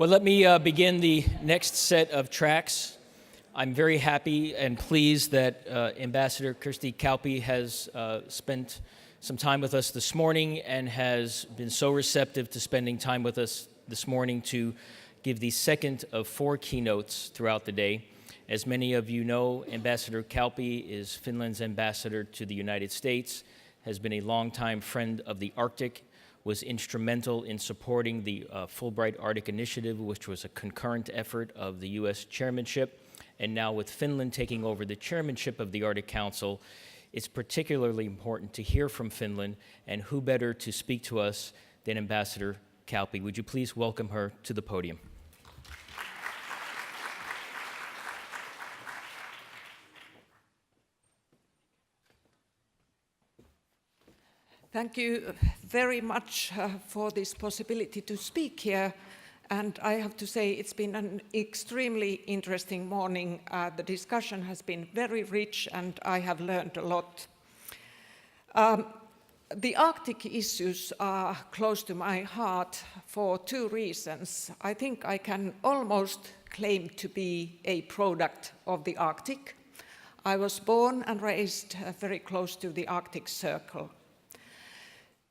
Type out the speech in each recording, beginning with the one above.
Well, let me begin the next set of tracks. I'm very happy and pleased that Ambassador Kirsti Kauppi has spent some time with us this morning and has been so receptive to spending time with us this morning to give the second of 4 keynotes throughout the day. As many of you know, Ambassador Kauppi is Finland's ambassador to the United States, has been a longtime friend of the Arctic, was instrumental in supporting the Fulbright Arctic Initiative, which was a concurrent effort of the U.S. chairmanship. And now with Finland taking over the chairmanship of the Arctic Council, it's particularly important to hear from Finland, and who better to speak to us than Ambassador Kauppi. Would you please welcome her to the podium? Thank you very much for this possibility to speak here. And I have to say it's been an extremely interesting morning. The discussion has been very rich and I have learned a lot. The Arctic issues are close to my heart for 2 reasons. I think I can almost claim to be a product of the Arctic. I was born and raised very close to the Arctic Circle.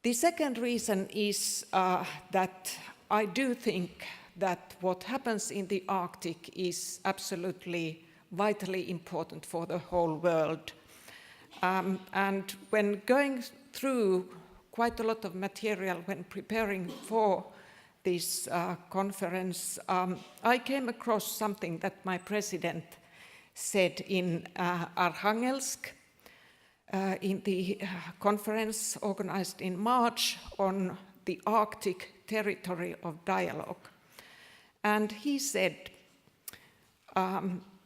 The second reason is that I do think that what happens in the Arctic is absolutely vitally important for the whole world. And when going through quite a lot of material when preparing for this conference, I came across something that my president said in Arkhangelsk, in the conference organized in March on the Arctic territory of dialogue. And he said,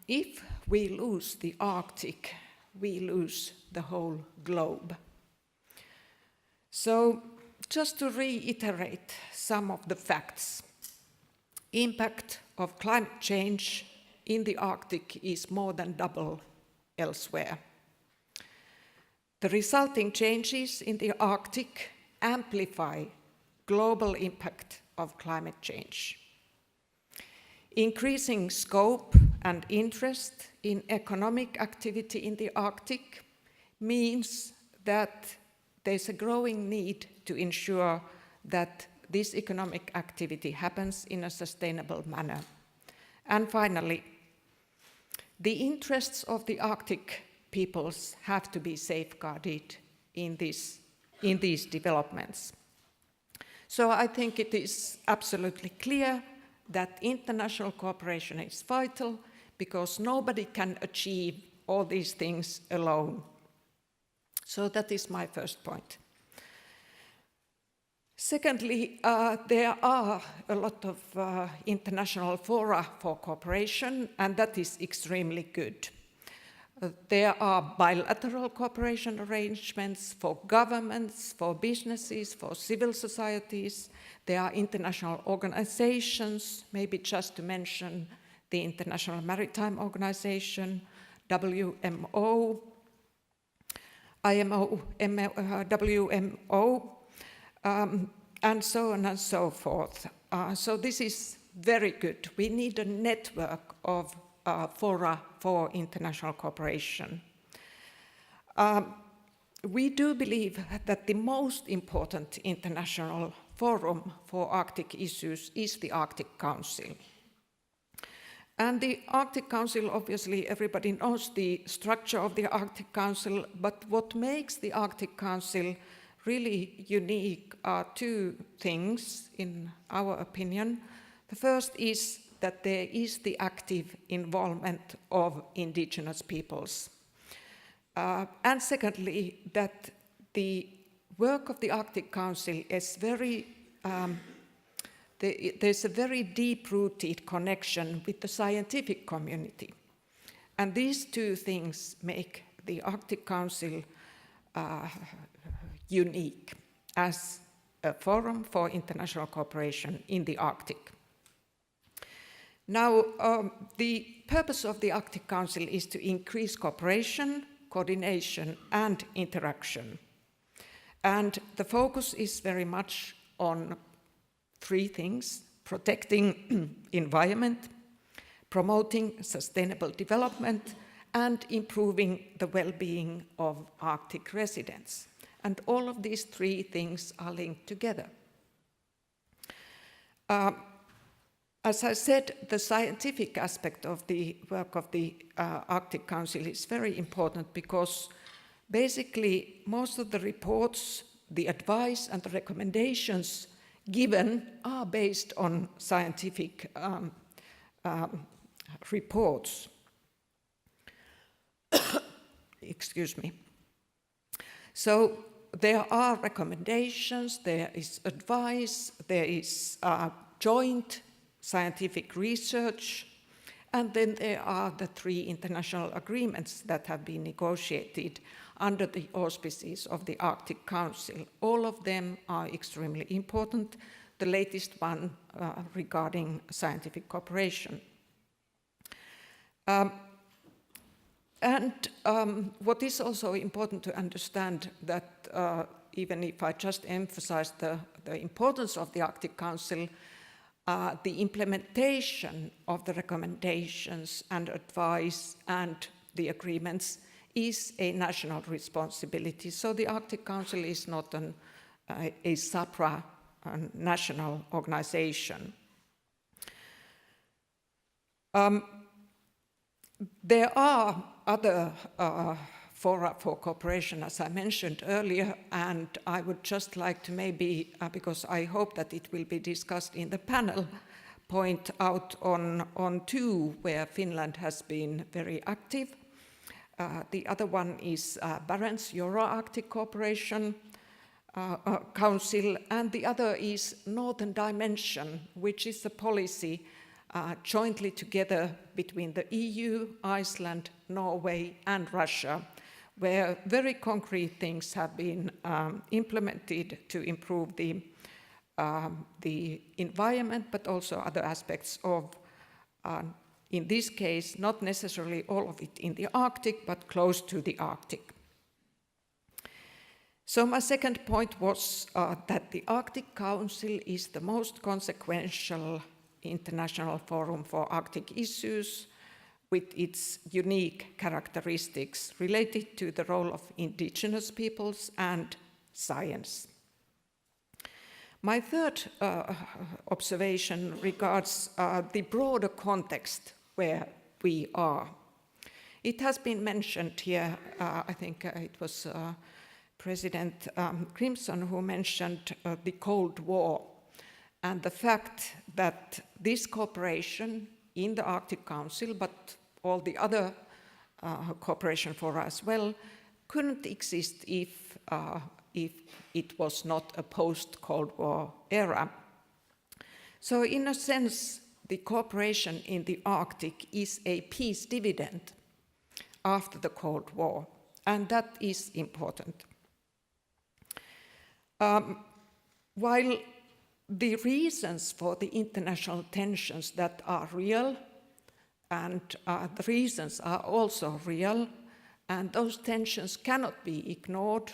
if we lose the Arctic, we lose the whole globe. So just to reiterate some of the facts, impact of climate change in the Arctic is more than double elsewhere. The resulting changes in the Arctic amplify global impact of climate change. Increasing scope and interest in economic activity in the Arctic means that there's a growing need to ensure that this economic activity happens in a sustainable manner. And finally, the interests of the Arctic peoples have to be safeguarded in these developments. So I think it is absolutely clear that international cooperation is vital because nobody can achieve all these things alone. So that is my first point. Secondly, there are a lot of international fora for cooperation, and that is extremely good. There are bilateral cooperation arrangements for governments, for businesses, for civil societies. There are international organizations, maybe just to mention the International Maritime Organization, WMO, IMO, WMO, and so on and so forth. So this is very good. We need a network of fora for international cooperation. We do believe that the most important international forum for Arctic issues is the Arctic Council. And the Arctic Council, obviously everybody knows the structure of the Arctic Council, but what makes the Arctic Council really unique are 2 things, in our opinion. The first is that there is the active involvement of indigenous peoples. And secondly, that the work of the Arctic Council is there's a very deep-rooted connection with the scientific community. And these 2 things make the Arctic Council unique as a forum for international cooperation in the Arctic. Now, the purpose of the Arctic Council is to increase cooperation, coordination, and interaction. And the focus is very much on 3 things: protecting environment, promoting sustainable development, and improving the well-being of Arctic residents. And all of these three things are linked together. As I said, the scientific aspect of the work of the Arctic Council is very important because basically most of the reports, the advice and the recommendations given are based on scientific reports. Excuse me. So there are recommendations, there is advice, there is joint scientific research, and then there are the three international agreements that have been negotiated under the auspices of the Arctic Council. All of them are extremely important, the latest one regarding scientific cooperation. What is also important to understand that even if I just emphasize the importance of the Arctic Council, the implementation of the recommendations and advice and the agreements is a national responsibility. So the Arctic Council is not a supranational organization. There are other fora for cooperation, as I mentioned earlier, and I would just like to maybe, because I hope that it will be discussed in the panel, point out on two where Finland has been very active. The other one is Barents Euro-Arctic Cooperation Council, and the other is Northern Dimension, which is a policy jointly together between the EU, Iceland, Norway, and Russia, where very concrete things have been implemented to improve the environment, but also other aspects of, in this case, not necessarily all of it in the Arctic, but close to the Arctic. So my second point was that the Arctic Council is the most consequential international forum for Arctic issues, with its unique characteristics related to the role of indigenous peoples and science. My third observation regards the broader context where we are. It has been mentioned here, I think it was President Crimson who mentioned the Cold War and the fact that this cooperation in the Arctic Council, but all the other cooperation fora as well, couldn't exist if it was not a post-Cold War era. So in a sense, the cooperation in the Arctic is a peace dividend after the Cold War, and that is important. While the reasons for the international tensions that are real, and the reasons are also real, and those tensions cannot be ignored,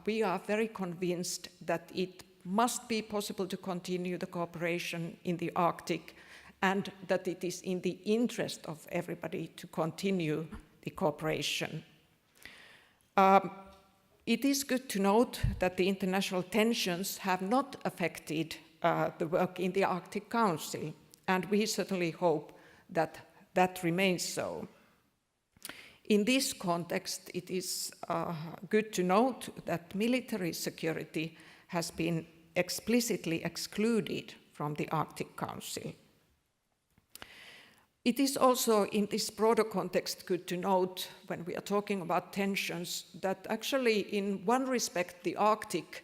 we are very convinced that it must be possible to continue the cooperation in the Arctic, and that it is in the interest of everybody to continue the cooperation. It is good to note that the international tensions have not affected the work in the Arctic Council, and we certainly hope that that remains so. In this context, it is good to note that military security has been explicitly excluded from the Arctic Council. It is also, in this broader context, good to note, when we are talking about tensions, that actually, in one respect, the Arctic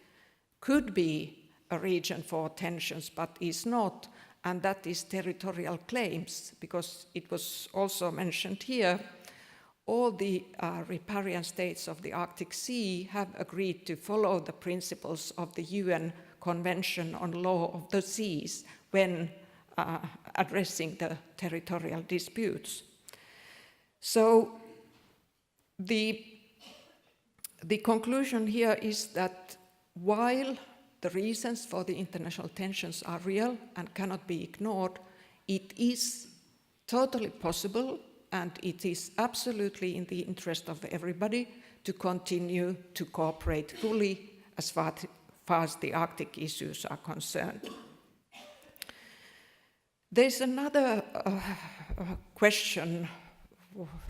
could be a region for tensions, but is not, and that is territorial claims, because it was also mentioned here, all the riparian states of the Arctic Sea have agreed to follow the principles of the UN Convention on Law of the Seas when addressing the territorial disputes. So the conclusion here is that while the reasons for the international tensions are real and cannot be ignored, it is totally possible and it is absolutely in the interest of everybody to continue to cooperate fully as far as the Arctic issues are concerned. There's another question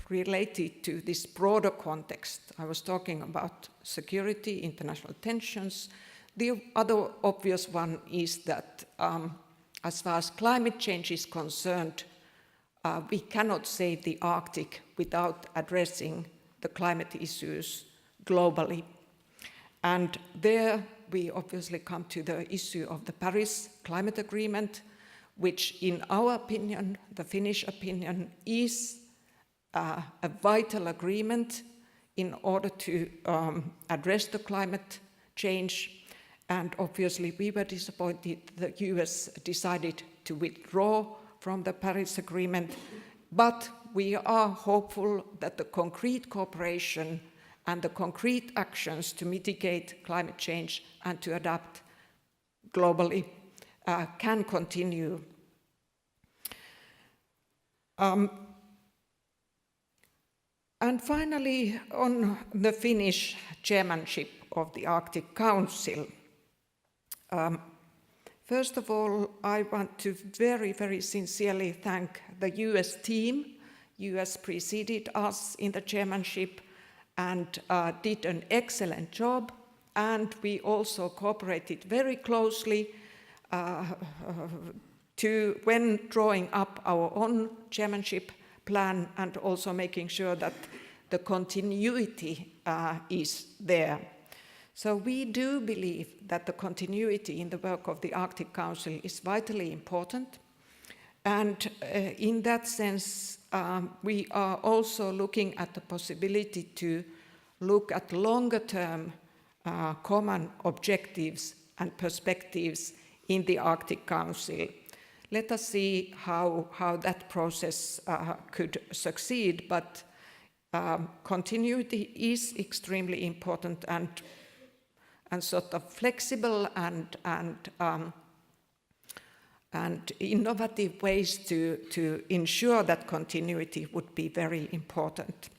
related to this broader context. I was talking about security, international tensions. The other obvious one is that as far as climate change is concerned, we cannot save the Arctic without addressing the climate issues globally. And there we obviously come to the issue of the Paris Climate Agreement, which in our opinion, the Finnish opinion, is a vital agreement in order to address the climate change. And obviously we were disappointed the US decided to withdraw from the Paris Agreement, but we are hopeful that the concrete cooperation and the concrete actions to mitigate climate change and to adapt globally can continue. And finally, on the Finnish chairmanship of the Arctic Council, first of all, I want to very, very sincerely thank the US team. US preceded us in the chairmanship and did an excellent job. And we also cooperated very closely when drawing up our own chairmanship plan and also making sure that the continuity is there. So we do believe that the continuity in the work of the Arctic Council is vitally important. And in that sense, we are also looking at the possibility to look at longer-term common objectives and perspectives in the Arctic Council. Let us see how that process could succeed, but continuity is extremely important and sort of flexible and innovative ways to ensure that continuity would be very important.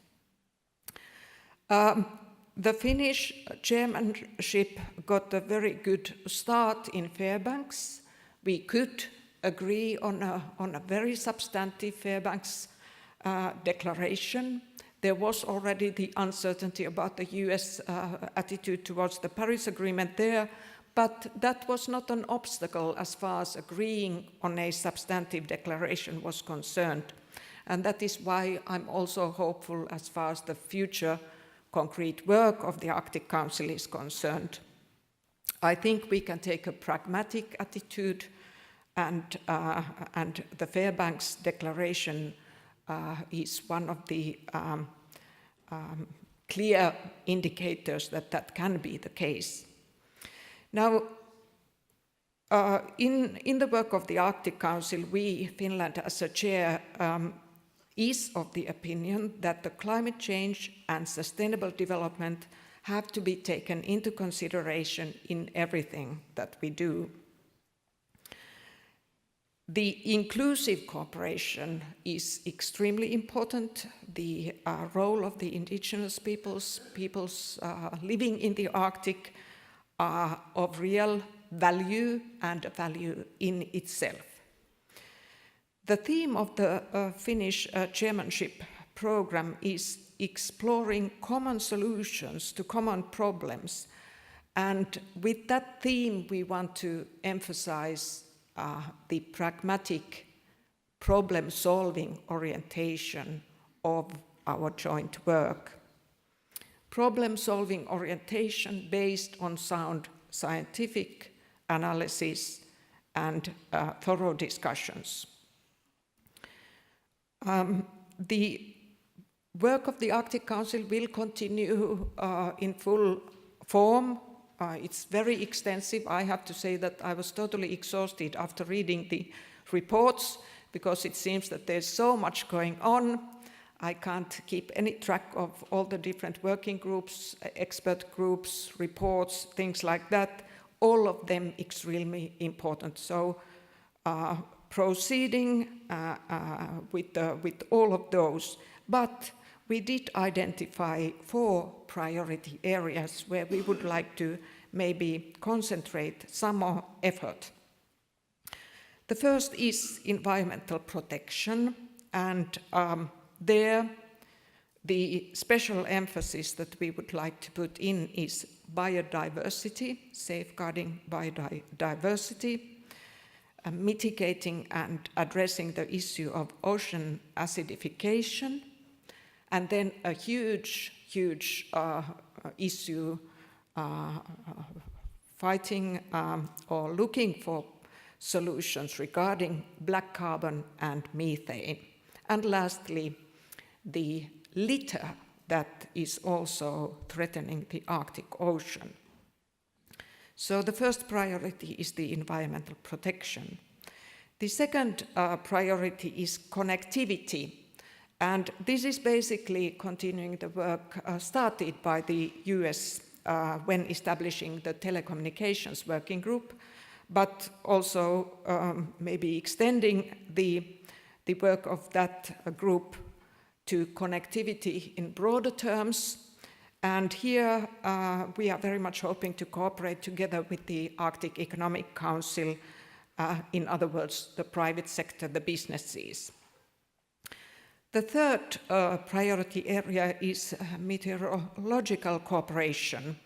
The Finnish chairmanship got a very good start in Fairbanks. We could agree on a very substantive Fairbanks declaration. There was already the uncertainty about the US attitude towards the Paris Agreement there, but that was not an obstacle as far as agreeing on a substantive declaration was concerned. And that is why I'm also hopeful as far as the future concrete work of the Arctic Council is concerned. I think we can take a pragmatic attitude, and the Fairbanks Declaration is one of the clear indicators that that can be the case. Now, in the work of the Arctic Council, we, Finland as a chair, is of the opinion that the climate change and sustainable development have to be taken into consideration in everything that we do. The inclusive cooperation is extremely important. The role of the indigenous peoples living in the Arctic are of real value and a value in itself. The theme of the Finnish chairmanship program is exploring common solutions to common problems. And with that theme, we want to emphasize the pragmatic problem-solving orientation of our joint work. Problem-solving orientation based on sound scientific analysis and thorough discussions. The work of the Arctic Council will continue in full form. It's very extensive. I have to say that I was totally exhausted after reading the reports because it seems that there's so much going on. I can't keep any track of all the different working groups, expert groups, reports, things like that. all of them extremely important. So proceeding with all of those, but we did identify 4 priority areas where we would like to maybe concentrate some more effort. The first is environmental protection, and there the special emphasis that we would like to put in is biodiversity, safeguarding biodiversity, mitigating and addressing the issue of ocean acidification, and then a huge issue fighting or looking for solutions regarding black carbon and methane. And lastly, the litter that is also threatening the Arctic Ocean. So the first priority is the environmental protection. The second priority is connectivity. And this is basically continuing the work started by the US when establishing the telecommunications working group, but also maybe extending the work of that group to connectivity in broader terms. And here we are very much hoping to cooperate together with the Arctic Economic Council, in other words, the private sector, the businesses. The third priority area is meteorological cooperation,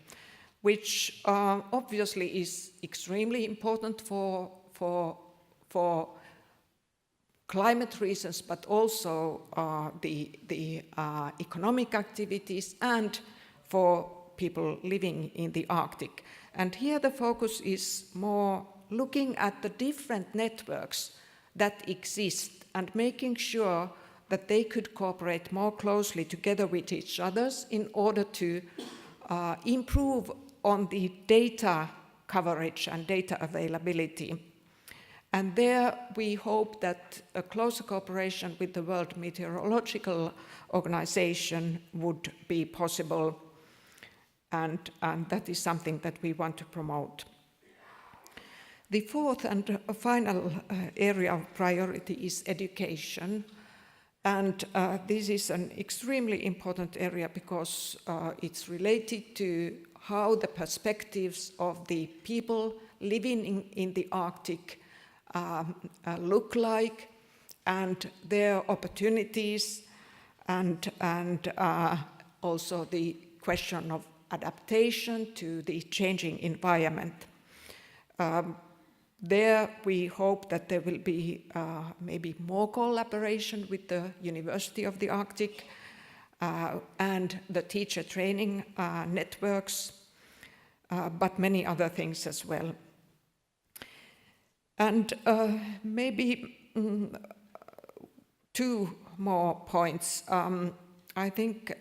which obviously is extremely important for climate reasons, but also the economic activities and for people living in the Arctic. And here the focus is more looking at the different networks that exist and making sure that they could cooperate more closely together with each other in order to improve on the data coverage and data availability. And there we hope that a closer cooperation with the World Meteorological Organization would be possible, and that is something that we want to promote. The fourth and final area of priority is education. And this is an extremely important area because it's related to how the perspectives of the people living in the Arctic look like, and their opportunities, and also the question of adaptation to the changing environment. There we hope that there will be maybe more collaboration with the University of the Arctic and the teacher training networks, but many other things as well. And maybe 2 more points. I think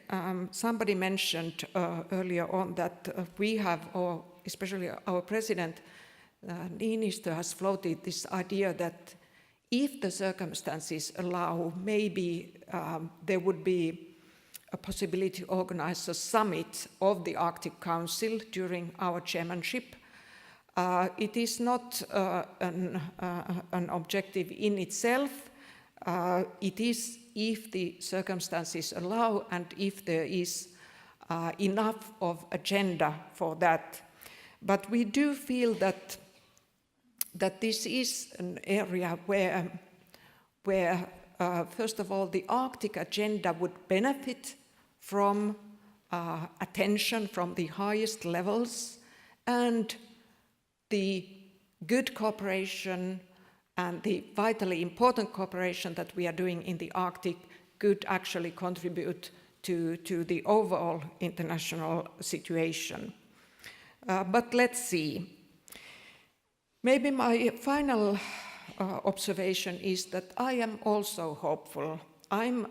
somebody mentioned earlier on that we have, or especially our president, Niinistö, has floated this idea that if the circumstances allow, maybe there would be a possibility to organize a summit of the Arctic Council during our chairmanship. It is not an objective in itself. It is if the circumstances allow and if there is enough of agenda for that. But we do feel that this is an area where first of all, the Arctic agenda would benefit from attention from the highest levels, and the good cooperation and the vitally important cooperation that we are doing in the Arctic could actually contribute to the overall international situation. But let's see. Maybe my final observation is that I am also hopeful. I'm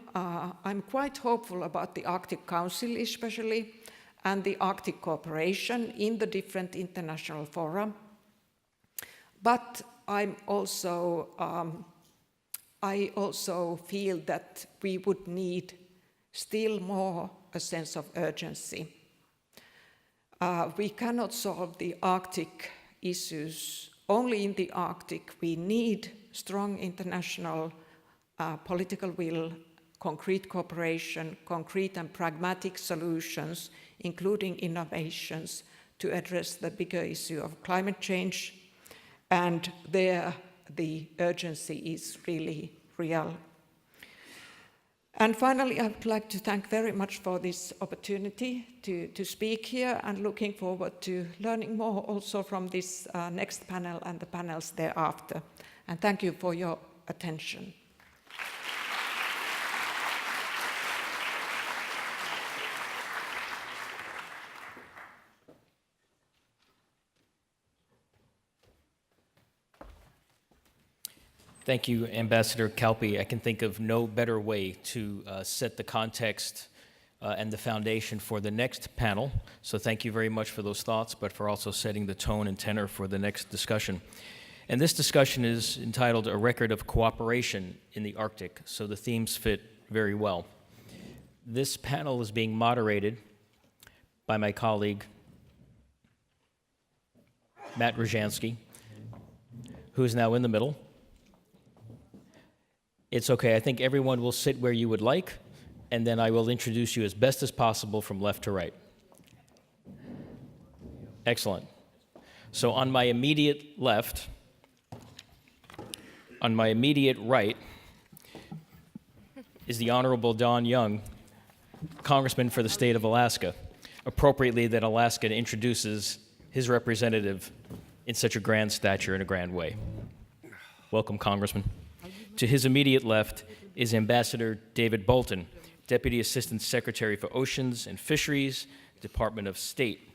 quite hopeful about the Arctic Council especially, and the Arctic cooperation in the different international fora. But I also feel that we would need still more a sense of urgency. We cannot solve the Arctic issues only in the Arctic. We need strong international political will, concrete cooperation, concrete and pragmatic solutions, including innovations to address the bigger issue of climate change. And there, the urgency is really real. And finally, I would like to thank very much for this opportunity to speak here, and looking forward to learning more also from this next panel and the panels thereafter. And thank you for your attention. Thank you, Ambassador Kauppi. I can think of no better way to set the context and the foundation for the next panel. So thank you very much for those thoughts, but for also setting the tone and tenor for the next discussion. And this discussion is entitled A Record of Cooperation in the Arctic, so the themes fit very well. This panel is being moderated by my colleague, Matt Rojansky, who is now in the middle. It's okay, I think everyone will sit where you would like, and then I will introduce you as best as possible from left to right. Excellent. So on my immediate left, on my immediate right, is the Honorable Don Young, Congressman for the state of Alaska. Appropriately that Alaska introduces his representative in such a grand stature in a grand way. Welcome, Congressman. To his immediate left is Ambassador David Bolton, Deputy Assistant Secretary for Oceans and Fisheries, Department of State.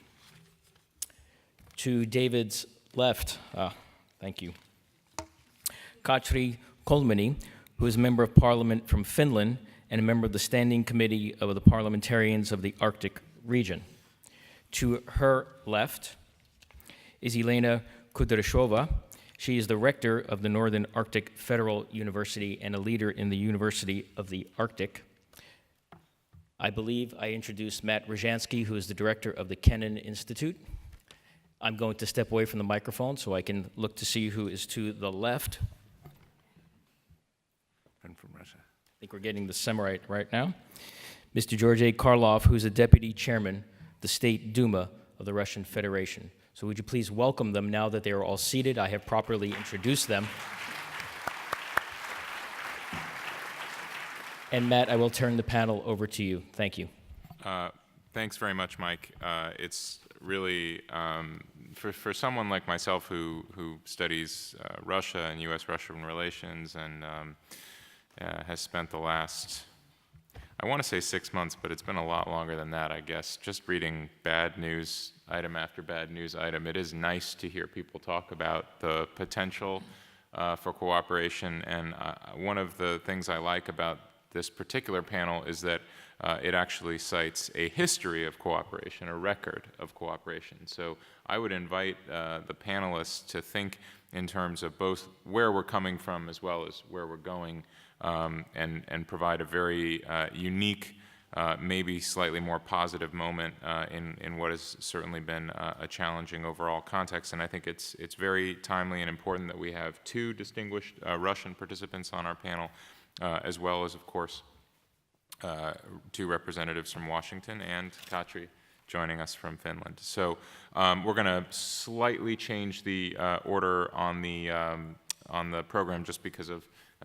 To David's left, thank you, Katri Kolmani, who is a Member of Parliament from Finland and a member of the Standing Committee of the Parliamentarians of the Arctic region. To her left is Elena Kudryashova. She is the rector of the Northern Arctic Federal University and a leader in the University of the Arctic. I believe I introduced Matt Rojansky, who is the director of the Kennan Institute. I'm going to step away from the microphone so I can look to see who is to the left. I'm from Russia. I think we're getting the semi right now. Mr. Georgy Karlov, who is the deputy chairman of the State Duma of the Russian Federation. So would you please welcome them now that they are all seated? I have properly introduced them. And Matt, I will turn the panel over to you. Thank you. Thanks very much, Mike. It's really, for someone like myself who studies Russia and U.S.-Russian relations and has spent the last, I want to say 6 months, but it's been a lot longer than that, I guess, just reading bad news item after bad news item. It is nice to hear people talk about the potential for cooperation, and one of the things I like about this particular panel is that it actually cites a history of cooperation, a record of cooperation. So I would invite the panelists to think in terms of both where we're coming from as well as where we're going, and provide a very unique, maybe slightly more positive moment in what has certainly been a challenging overall context. And I think it's very timely and important that we have two distinguished Russian participants on our panel, as well as, of course, two representatives from Washington and Katri joining us from Finland. So we're going to slightly change the order on the program just because of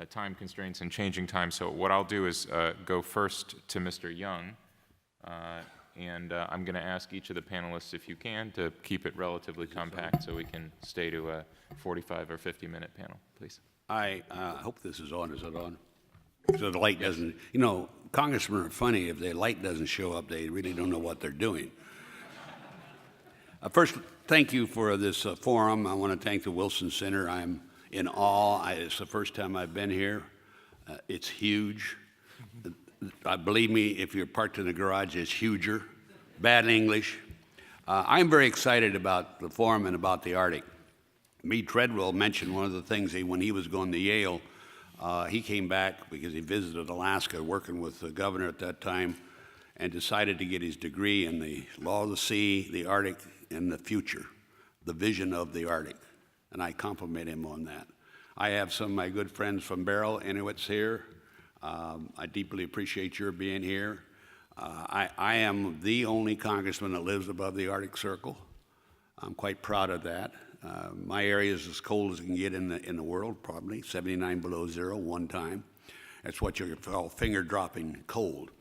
time constraints and changing time. So what I'll do is go first to Mr. Young, and I'm going to ask each of the panelists, if you can, to keep it relatively compact so we can stay to a 45 or 50-minute panel, please. I hope this is on. Is it on? So the light doesn't, you know, congressmen are funny. If the light doesn't show up, they really don't know what they're doing. First, thank you for this forum. I want to thank the Wilson Center. I'm in awe. It's the first time I've been here. It's huge. Believe me, if you're parked in the garage, it's huger. Bad English. I'm very excited about the forum and about the Arctic. Meade Treadwell mentioned one of the things when he was going to Yale, he came back because he visited Alaska, working with the governor at that time, and decided to get his degree in the law of the sea, the Arctic, and the future. the vision of the Arctic, and I compliment him on that. I have some of my good friends from Barrow Inuits here. I deeply appreciate your being here. I am the only congressman that lives above the Arctic Circle. I'm quite proud of that. My area is as cold as it can get in the world, probably 79 below zero one time. That's what you call finger-dropping cold.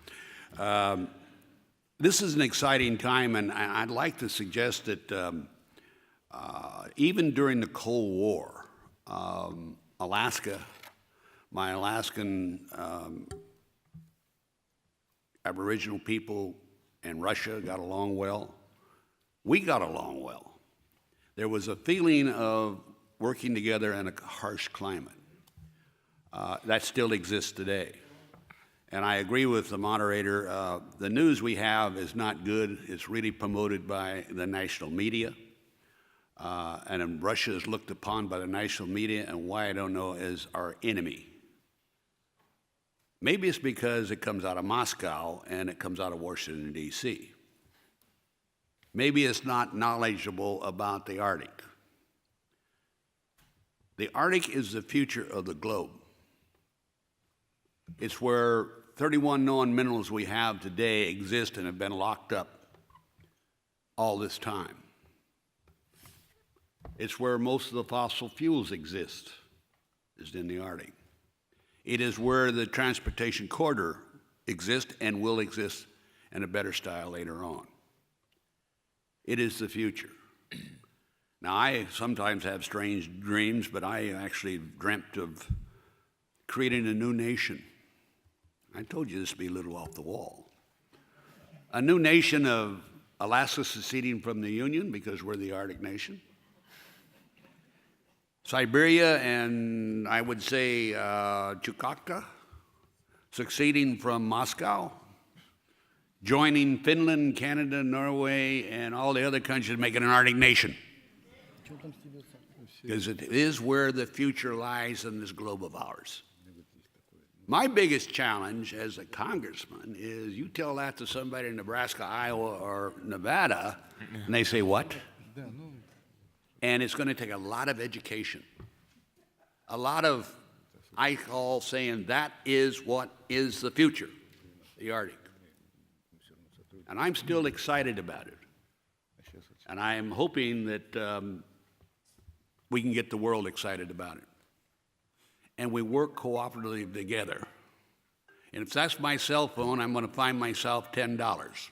This is an exciting time, and I'd like to suggest that even during the Cold War, Alaska, my Alaskan Aboriginal people and Russia got along well. We got along well. There was a feeling of working together in a harsh climate. That still exists today. And I agree with the moderator, the news we have is not good. It's really promoted by the national media. And Russia is looked upon by the national media, and why I don't know, as our enemy. Maybe it's because it comes out of Moscow and it comes out of Washington, D.C. Maybe it's not knowledgeable about the Arctic. The Arctic is the future of the globe. It's where 31 known minerals we have today exist and have been locked up all this time. It's where most of the fossil fuels exist, is in the Arctic. It is where the transportation corridor exists and will exist in a better style later on. It is the future. Now, I sometimes have strange dreams, but I actually dreamt of creating a new nation. I told you this would be a little off the wall. A new nation of Alaska seceding from the Union because we're the Arctic nation. Siberia and I would say Chukotka succeeding from Moscow, joining Finland, Canada, Norway, and all the other countries making an Arctic nation. Because it is where the future lies in this globe of ours. My biggest challenge as a congressman is you tell that to somebody in Nebraska, Iowa, or Nevada, and they say, what? And it's going to take a lot of education. A lot of, I call saying, that is what is the future, the Arctic. And I'm still excited about it. And I am hoping that we can get the world excited about it. And we work cooperatively together. And if that's my cell phone, I'm going to find myself $10.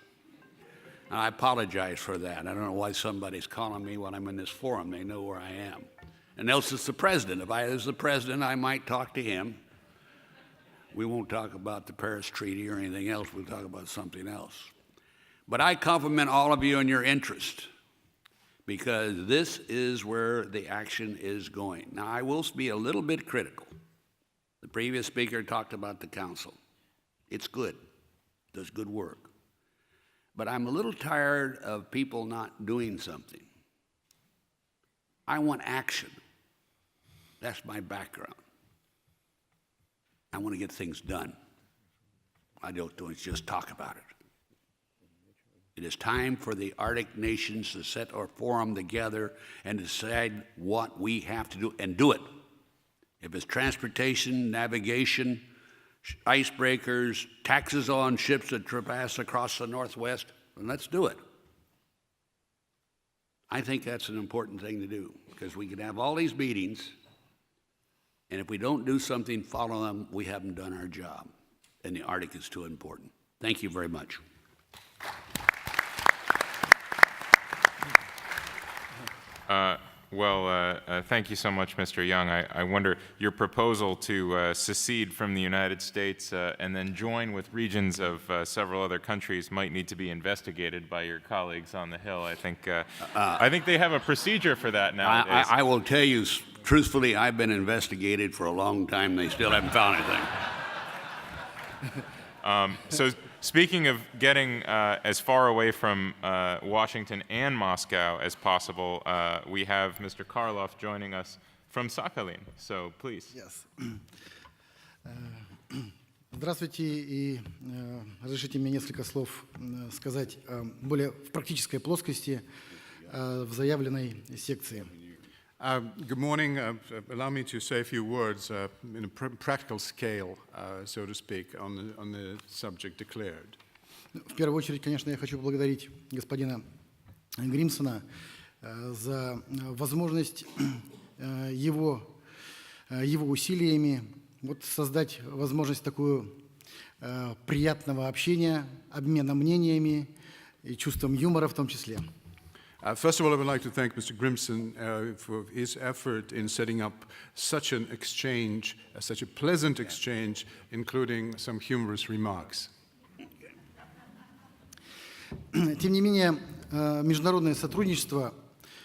And I apologize for that. I don't know why somebody's calling me when I'm in this forum. They know where I am. And else it's the president. If I was the president, I might talk to him. We won't talk about the Paris Treaty or anything else. We'll talk about something else. But I compliment all of you on your interest, because this is where the action is going. Now, I will be a little bit critical. The previous speaker talked about the council. It's good. It does good work. But I'm a little tired of people not doing something. I want action. That's my background. I want to get things done. I don't just talk about it. It is time for the Arctic nations to set our forum together and decide what we have to do and do it. If it's transportation, navigation, icebreakers, taxes on ships that pass across the Northwest, then let's do it. I think that's an important thing to do, because we can have all these meetings, and if we don't do something, follow them, we haven't done our job. And the Arctic is too important. Thank you very much. Thank you so much, Mr. Young. I wonder, your proposal to secede from the United States and then join with regions of several other countries might need to be investigated by your colleagues on the Hill. I think they have a procedure for that nowadays. I will tell you, truthfully, I've been investigated for a long time. They still haven't found anything. So speaking of getting as far away from Washington and Moscow as possible, we have Mr. Karloff joining us from Sakhalin. So please. Yes. Здравствуйте, и разрешите мне несколько слов сказать более в практической плоскости. в заявленной секции. Good morning. Allow me to say a few words in a practical scale, so to speak, on the subject declared. В первую очередь, конечно, я хочу поблагодарить господина Гримсона за возможность его усилиями создать возможность такую приятного общения, обмена мнениями и чувством юмора в том числе. First of all, I would like to thank Mr. Grimson for his effort in setting up such an exchange, such a pleasant exchange, including some humorous remarks. Тем не менее, международное сотрудничество,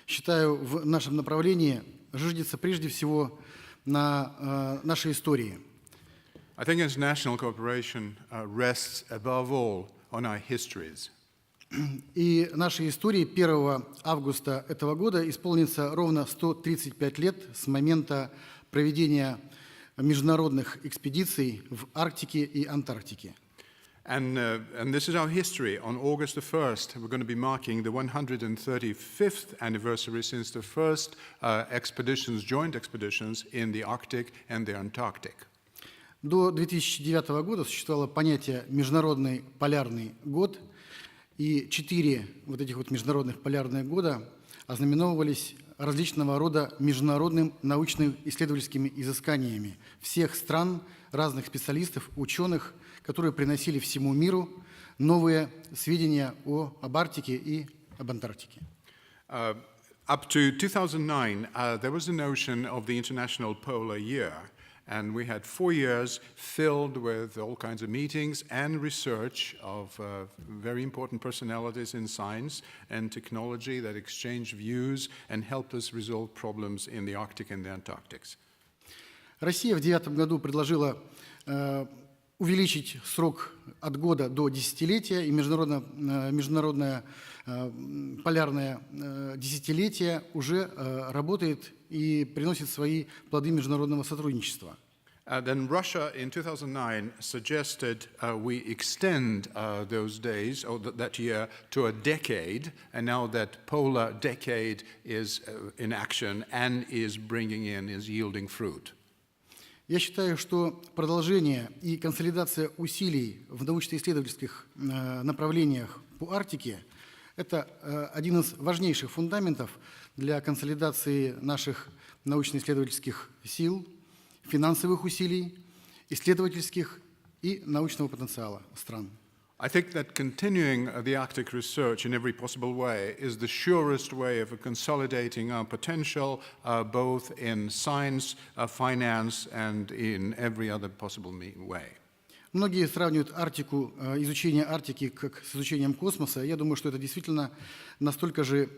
считаю, в нашем направлении зиждется прежде всего на нашей истории. I think international cooperation rests above all on our histories. И нашей истории 1 августа этого года исполнится ровно 135 лет с момента проведения международных экспедиций в Арктике и Антарктике. And this is our history. On August the 1st, we're going to be marking the 135th anniversary since the first joint expeditions in the Arctic and the Antarctic. До 2009 года существовало понятие «международный полярный год», и 4 этих международных полярных года ознаменовывались различного рода международным научно-исследовательскими изысканиями всех стран, разных специалистов, ученых, которые приносили всему миру новые сведения об Арктике и об Антарктике. Up to 2009, there was the notion of the International Polar Year, and we had 4 years filled with all kinds of meetings and research of very important personalities in science and technology that exchanged views and helped us resolve problems in the Arctic and the Antarctic. Россия в 2009 году предложила увеличить срок от года до десятилетия, и международное полярное десятилетие уже работает и приносит свои плоды международного сотрудничества. Then Russia in 2009 suggested we extend those days, or that year, to a decade, and now that polar decade is in action and is yielding fruit. Я считаю, что продолжение и консолидация усилий в научно-исследовательских направлениях по Арктике – это один из важнейших фундаментов для консолидации наших научно-исследовательских сил, финансовых усилий, исследовательских и научного потенциала стран. I think that continuing the Arctic research in every possible way is the surest way of consolidating our potential, both in science, finance, and in every other possible way. Многие сравнивают Арктику, изучение Арктики с изучением космоса. Я думаю, что это действительно настолько же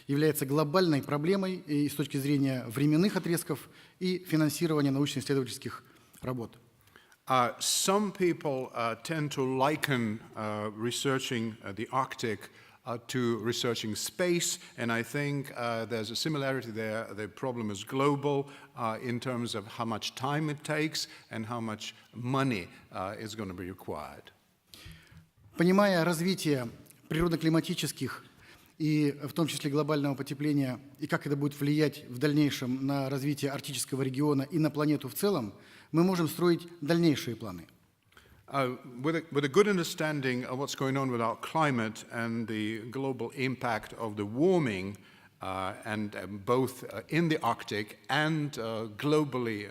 является глобальной проблемой и с точки зрения временных отрезков и финансирования научно-исследовательских работ. Some people tend to liken researching the Arctic to researching space, and I think there's a similarity there. The problem is global in terms of how much time it takes and how much money is going to be required. Понимая развитие природно-климатических и в том числе глобального потепления, и как это будет влиять в дальнейшем на развитие арктического региона и на планету в целом, мы можем строить дальнейшие планы. With a good understanding of what's going on with our climate and the global impact of the warming, and both in the Arctic and globally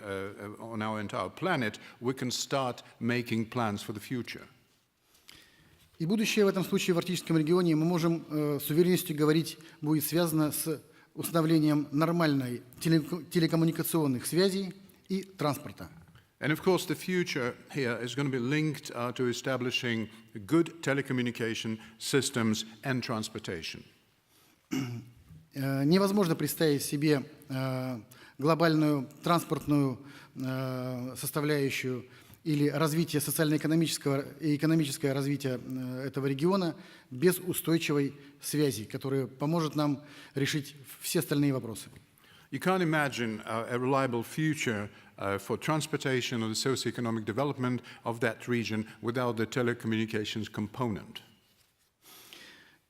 on our entire planet, we can start making plans for the future. И будущее в этом случае в арктическом регионе, мы можем с уверенностью говорить, будет связано с установлением нормальной телекоммуникационных связей и транспорта. And of course, the future here is going to be linked to establishing good telecommunication systems and transportation. Невозможно представить себе глобальную транспортную составляющую или развитие социально-экономического и экономическое развитие этого региона без устойчивой связи, которая поможет нам решить все остальные вопросы. You can't imagine a reliable future for transportation or the socio-economic development of that region without the telecommunications component.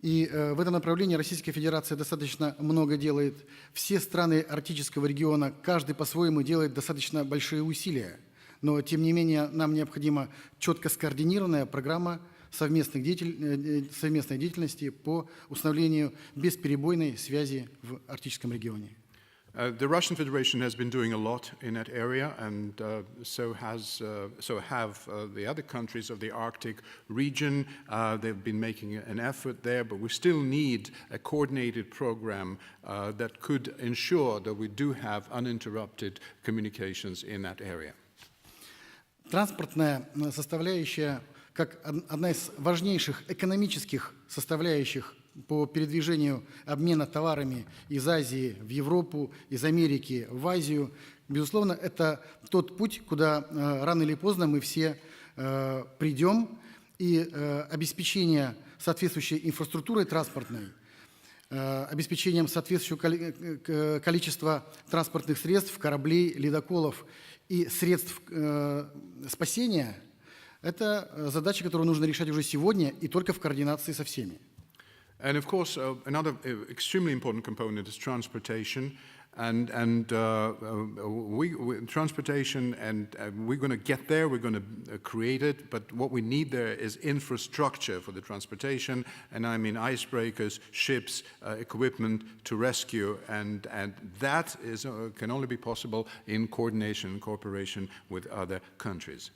И в этом направлении Российская Федерация достаточно много делает. Все страны арктического региона, каждый по-своему делает достаточно большие усилия. Но, тем не менее, нам необходима четко скоординированная программа совместной деятельности по установлению бесперебойной связи в арктическом регионе. The Russian Federation has been doing a lot in that area, and so have the other countries of the Arctic region. They've been making an effort there, but we still need a coordinated program that could ensure that we do have uninterrupted communications in that area. Транспортная составляющая, как одна из важнейших экономических составляющих по передвижению обмена товарами из Азии в Европу, из Америки в Азию, безусловно, это тот путь, куда рано или поздно мы все придем, и обеспечение соответствующей инфраструктурой транспортной, обеспечением соответствующего количества транспортных средств, кораблей, ледоколов и средств спасения – это задача, которую нужно решать уже сегодня и только в координации со всеми. And of course, another extremely important component is transportation, and transportation, and we're going to get there. We're going to create it, but what we need there is infrastructure for the transportation, and I mean icebreakers, ships, equipment to rescue, and that is can only be possible in coordination and cooperation with other countries.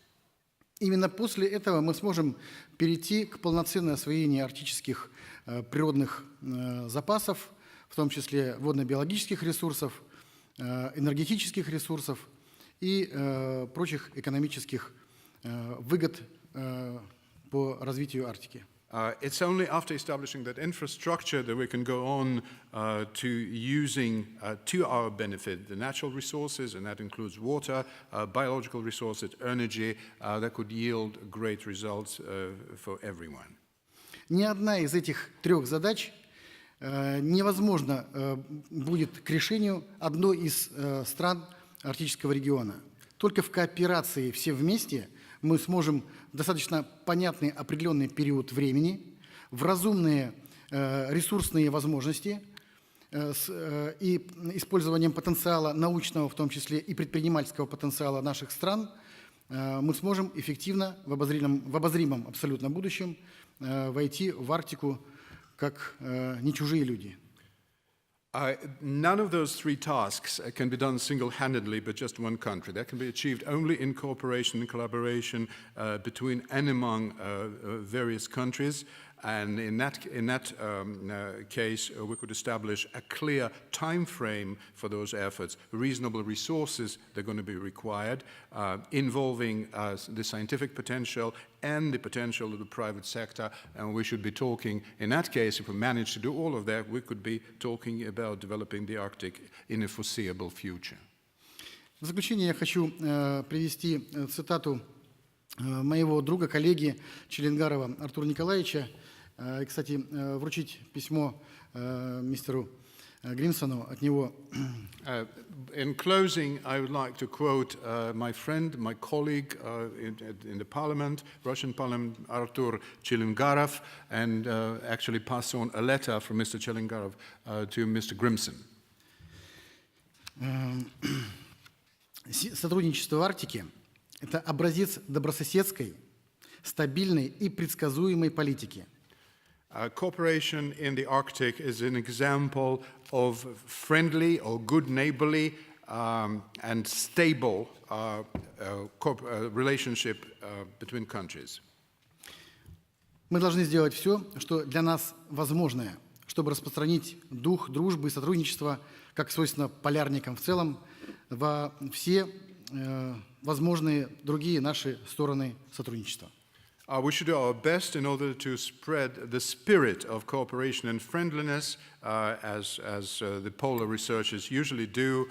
Именно после этого мы сможем перейти к полноценному освоению арктических природных запасов, в том числе водно-биологических ресурсов, энергетических ресурсов и прочих экономических выгод по развитию Арктики. It's only after establishing that infrastructure that we can go on to using to our benefit the natural resources, and that includes water, biological resources, energy, that could yield great results for everyone. Ни одна из этих трех задач невозможно будет к решению одной из стран Арктического региона. Только в кооперации все вместе мы сможем в достаточно понятный определенный период времени, в разумные ресурсные возможности и использованием потенциала научного, в том числе и предпринимательского потенциала наших стран, мы сможем эффективно в обозримом абсолютно будущем войти в Арктику как не чужие люди. None of those three tasks can be done single-handedly by just one country. That can be achieved only in cooperation and collaboration between and among various countries. And in that case, we could establish a clear time frame for those efforts, reasonable resources that are going to be required, involving the scientific potential and the potential of the private sector. And we should be talking, in that case, if we manage to do all of that, we could be talking about developing the Arctic in a foreseeable future. В заключение я хочу привести цитату моего друга, коллеги Челенгарова Артура Николаевича. И, кстати, вручить письмо мистеру Гримсону от него. In closing, I would like to quote my friend, my colleague in the parliament, Russian parliament, Artur Chelengarov, and actually pass on a letter from Mr. Chelengarov to Mr. Grimson. Сотрудничество в Арктике – это образец добрососедской, стабильной и предсказуемой политики. Cooperation in the Arctic is an example of friendly or good neighborly and stable relationship between countries. Мы должны сделать все, что для нас возможное, чтобы распространить дух дружбы и сотрудничества, как свойственно полярникам в целом, во все возможные другие наши стороны сотрудничества. We should do our best in order to spread the spirit of cooperation and friendliness, as the polar researchers usually do,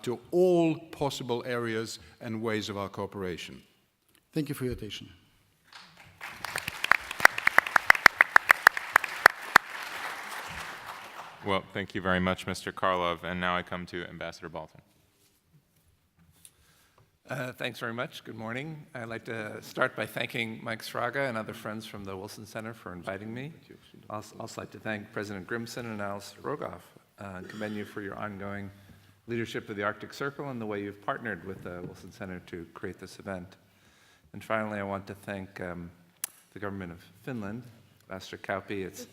to all possible areas and ways of our cooperation. Thank you for your attention. Well, thank you very much, Mr. Karlov. And now I come to Ambassador Bolton. Thanks very much. Good morning. I'd like to start by thanking Mike Sraga and other friends from the Wilson Center for inviting me. I'd also like to thank President Grimson and Alice Rogoff and commend you for your ongoing leadership of the Arctic Circle and the way you've partnered with the Wilson Center to create this event. And finally, I want to thank the government of Finland, Ambassador Kauppi. It's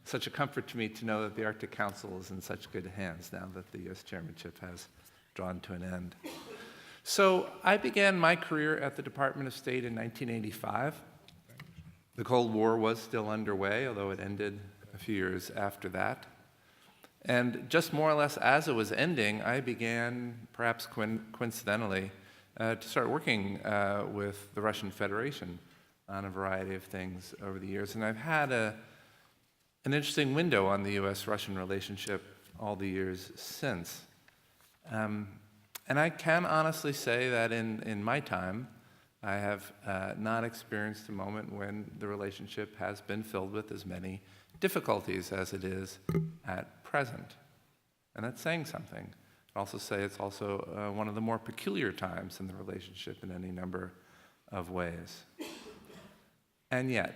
such a comfort to me to know that the Arctic Council is in such good hands now that the U.S. chairmanship has drawn to an end. So I began my career at the Department of State in 1985. The Cold War was still underway, although it ended a few years after that. And just more or less as it was ending, I began, perhaps coincidentally, to start working with the Russian Federation on a variety of things over the years. And I've had an interesting window on the U.S.-Russian relationship all the years since. And I can honestly say that in my time, I have not experienced a moment when the relationship has been filled with as many difficulties as it is at present. And that's saying something. I'd also say it's also one of the more peculiar times in the relationship in any number of ways. And yet,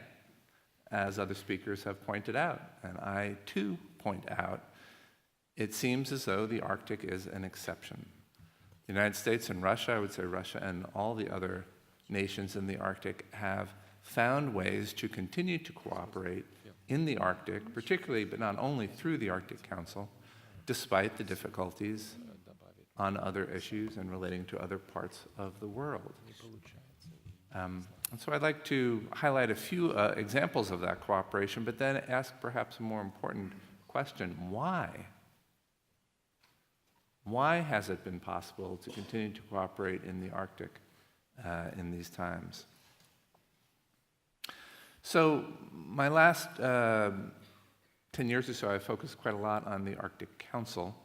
as other speakers have pointed out, and I too point out, it seems as though the Arctic is an exception. The United States and Russia, I would say Russia and all the other nations in the Arctic have found ways to continue to cooperate in the Arctic, particularly, but not only through the Arctic Council, despite the difficulties on other issues and relating to other parts of the world. And so I'd like to highlight a few examples of that cooperation, but then ask perhaps a more important question: why? Why has it been possible to continue to cooperate in the Arctic in these times? So my last 10 years or so, I focused quite a lot on the Arctic Council.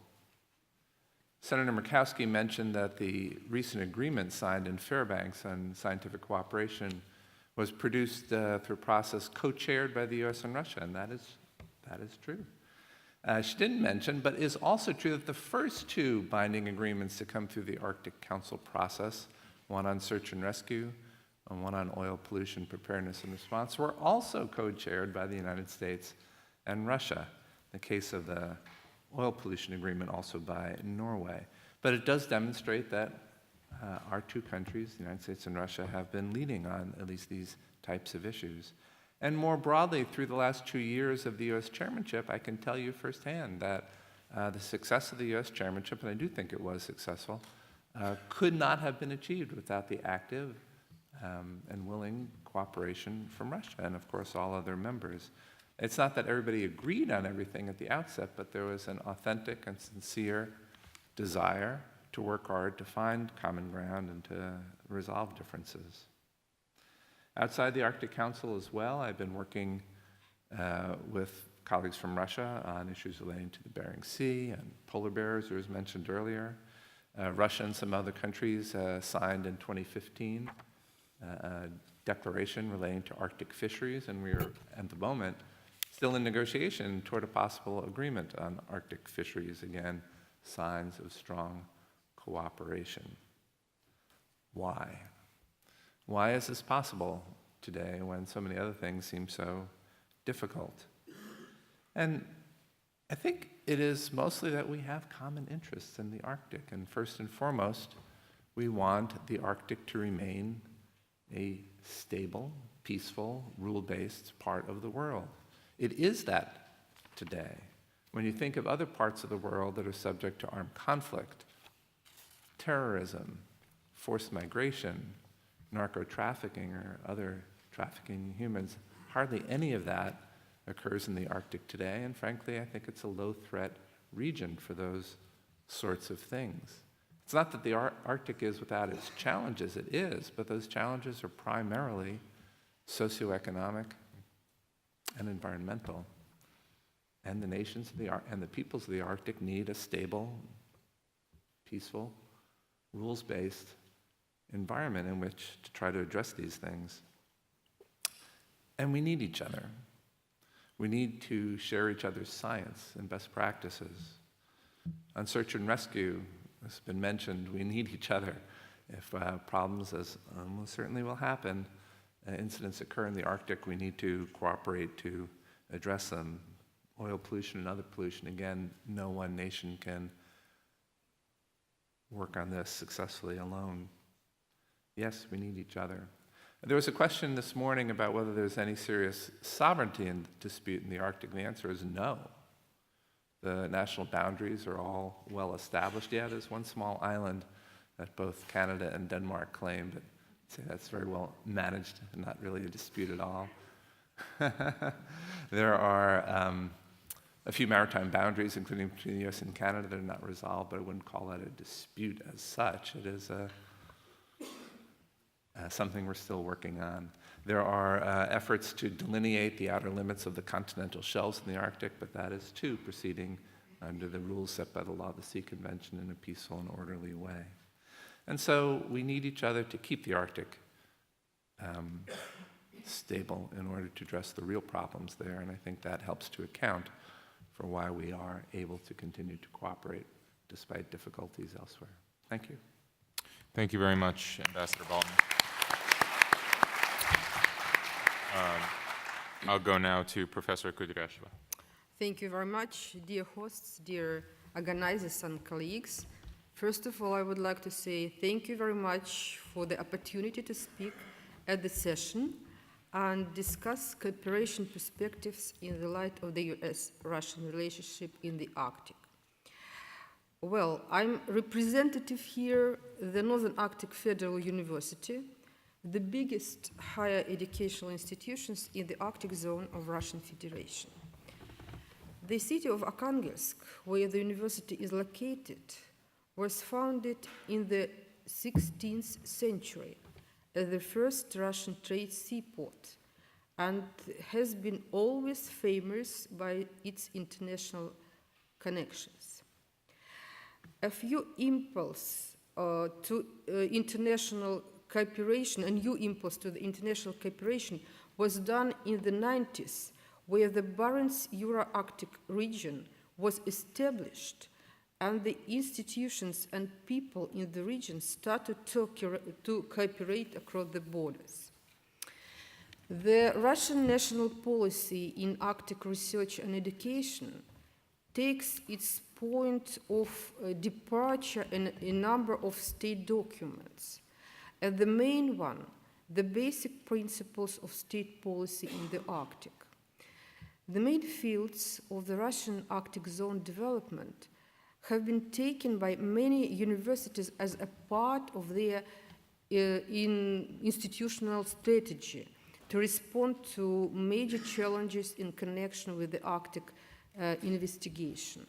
Senator Murkowski mentioned that the recent agreement signed in Fairbanks on scientific cooperation was produced through a process co-chaired by the U.S. and Russia, and that is true. She didn't mention, but is also true, that the first two binding agreements to come through the Arctic Council process, one on search and rescue and one on oil pollution preparedness and response, were also co-chaired by the United States and Russia. In the case of the oil pollution agreement, also by Norway. But it does demonstrate that our two countries, the United States and Russia, have been leading on at least these types of issues. And more broadly, through the last 2 years of the U.S. chairmanship, I can tell you firsthand that the success of the U.S. chairmanship, and I do think it was successful, could not have been achieved without the active and willing cooperation from Russia and, of course, all other members. It's not that everybody agreed on everything at the outset, but there was an authentic and sincere desire to work hard to find common ground and to resolve differences. Outside the Arctic Council as well, I've been working with colleagues from Russia on issues relating to the Bering Sea and polar bears, as was mentioned earlier. Russia and some other countries signed in 2015 a declaration relating to Arctic fisheries, and we are, at the moment, still in negotiation toward a possible agreement on Arctic fisheries. Again, signs of strong cooperation. Why? Why is this possible today when so many other things seem so difficult? And I think it is mostly that we have common interests in the Arctic. And first and foremost, we want the Arctic to remain a stable, peaceful, rule-based part of the world. It is that today. When you think of other parts of the world that are subject to armed conflict, terrorism, forced migration, narco-trafficking or other trafficking in humans, hardly any of that occurs in the Arctic today, and frankly, I think it's a low-threat region for those sorts of things. It's not that the Arctic is without its challenges, it is, but those challenges are primarily socioeconomic and environmental. And the nations of the and the peoples of the Arctic need a stable, peaceful, rules-based environment in which to try to address these things. And we need each other. We need to share each other's science and best practices. On search and rescue, has been mentioned, we need each other. If problems, as almost certainly will happen, incidents occur in the Arctic, we need to cooperate to address them. Oil pollution and other pollution, again, no one nation can work on this successfully alone. Yes, we need each other. There was a question this morning about whether there's any serious sovereignty in dispute in the Arctic. The answer is no. The national boundaries are all well established. Yeah, there's one small island that both Canada and Denmark claim, but I'd say that's very well managed and not really a dispute at all. There are a few maritime boundaries, including between the US and Canada, that are not resolved, but I wouldn't call that a dispute as such. It is something we're still working on. There are efforts to delineate the outer limits of the continental shelves in the Arctic, but that is too proceeding under the rules set by the Law of the Sea Convention in a peaceful and orderly way. And so we need each other to keep the Arctic stable in order to address the real problems there, and I think that helps to account for why we are able to continue to cooperate despite difficulties elsewhere. Thank you. Thank you very much, Ambassador Bolton. I'll go now to Professor Kudryasheva. Thank you very much, dear hosts, dear organizers and colleagues. First of all, I would like to say thank you very much for the opportunity to speak at the session and discuss cooperation perspectives in the light of the US-Russian relationship in the Arctic. Well, I'm representative here, the Northern Arctic Federal University, the biggest higher educational institutions in the Arctic zone of Russian Federation. The city of Arkhangelsk, where the university is located, was founded in the 16th century as the first Russian trade seaport and has been always famous by its international connections. A few impulse to international cooperation, a new impulse to the international cooperation was done in the 90s, where the Barents Euro-Arctic region was established and the institutions and people in the region started to cooperate across the borders. The Russian national policy in Arctic research and education takes its point of departure in a number of state documents. And the main one, the basic principles of state policy in the Arctic. The main fields of the Russian Arctic zone development have been taken by many universities as a part of their institutional strategy to respond to major challenges in connection with the Arctic investigation.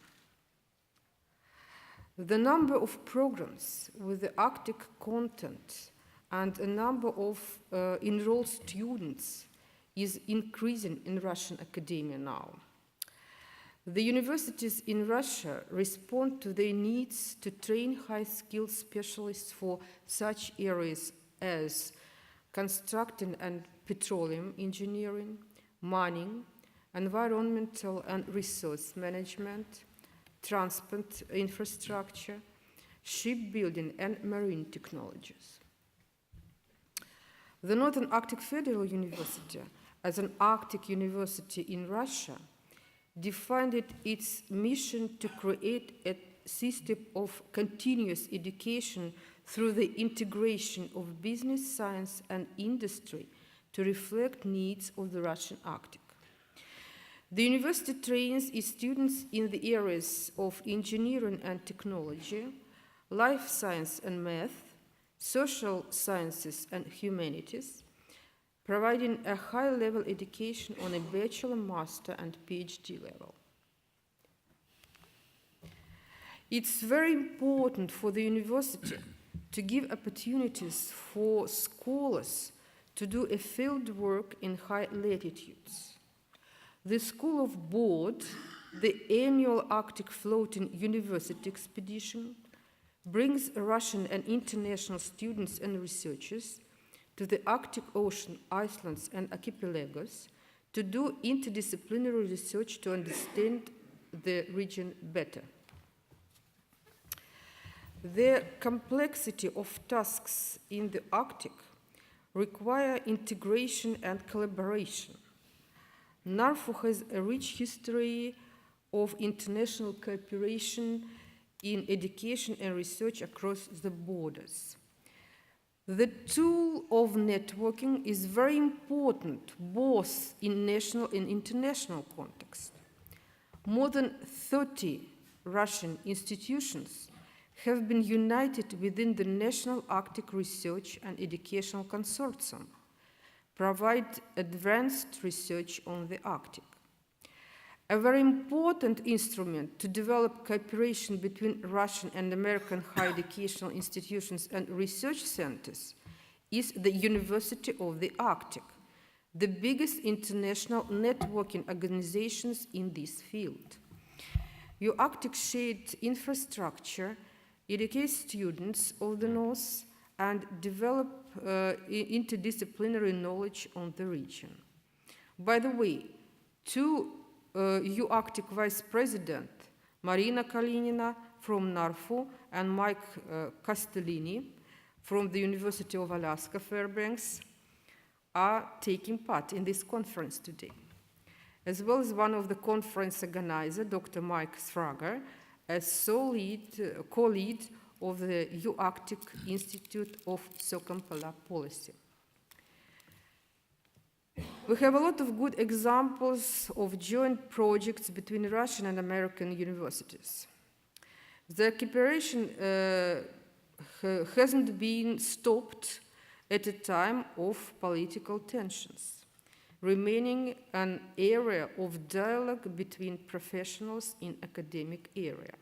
The number of programs with the Arctic content and a number of enrolled students is increasing in Russian academia now. The universities in Russia respond to their needs to train high-skilled specialists for such areas as construction and petroleum engineering, mining, environmental and resource management, transport infrastructure, shipbuilding, and marine technologies. The Northern Arctic Federal University, as an Arctic university in Russia, defined its mission to create a system of continuous education through the integration of business, science, and industry to reflect needs of the Russian Arctic. The university trains its students in the areas of engineering and technology, life science and math, social sciences and humanities, providing a high-level education on a bachelor, master, and PhD level. It's very important for the university to give opportunities for scholars to do a field work in high latitudes. The School of Board, the annual Arctic Floating University Expedition, brings Russian and international students and researchers to the Arctic Ocean, islands, and archipelagos to do interdisciplinary research to understand the region better. The complexity of tasks in the Arctic require integration and collaboration. NARFO has a rich history of international cooperation in education and research across the borders. The tool of networking is very important both in national and international context. More than 30 Russian institutions have been united within the National Arctic Research and Educational Consortium, provide advanced research on the Arctic. A very important instrument to develop cooperation between Russian and American higher educational institutions and research centers is the University of the Arctic, the biggest international networking organizations in this field. U-Arctic shared infrastructure educates students of the North and develop interdisciplinary knowledge on the region. By the way, two U-Arctic Vice President, Marina Kalinina from NARFO and Mike Castellini from the University of Alaska Fairbanks, are taking part in this conference today, as well as one of the conference organizers, Dr. Mike Thrager, as co-lead of the U-Arctic Institute of Circumpolar Policy. We have a lot of good examples of joint projects between Russian and American universities. The cooperation hasn't been stopped at a time of political tensions, remaining an area of dialogue between professionals in academic area.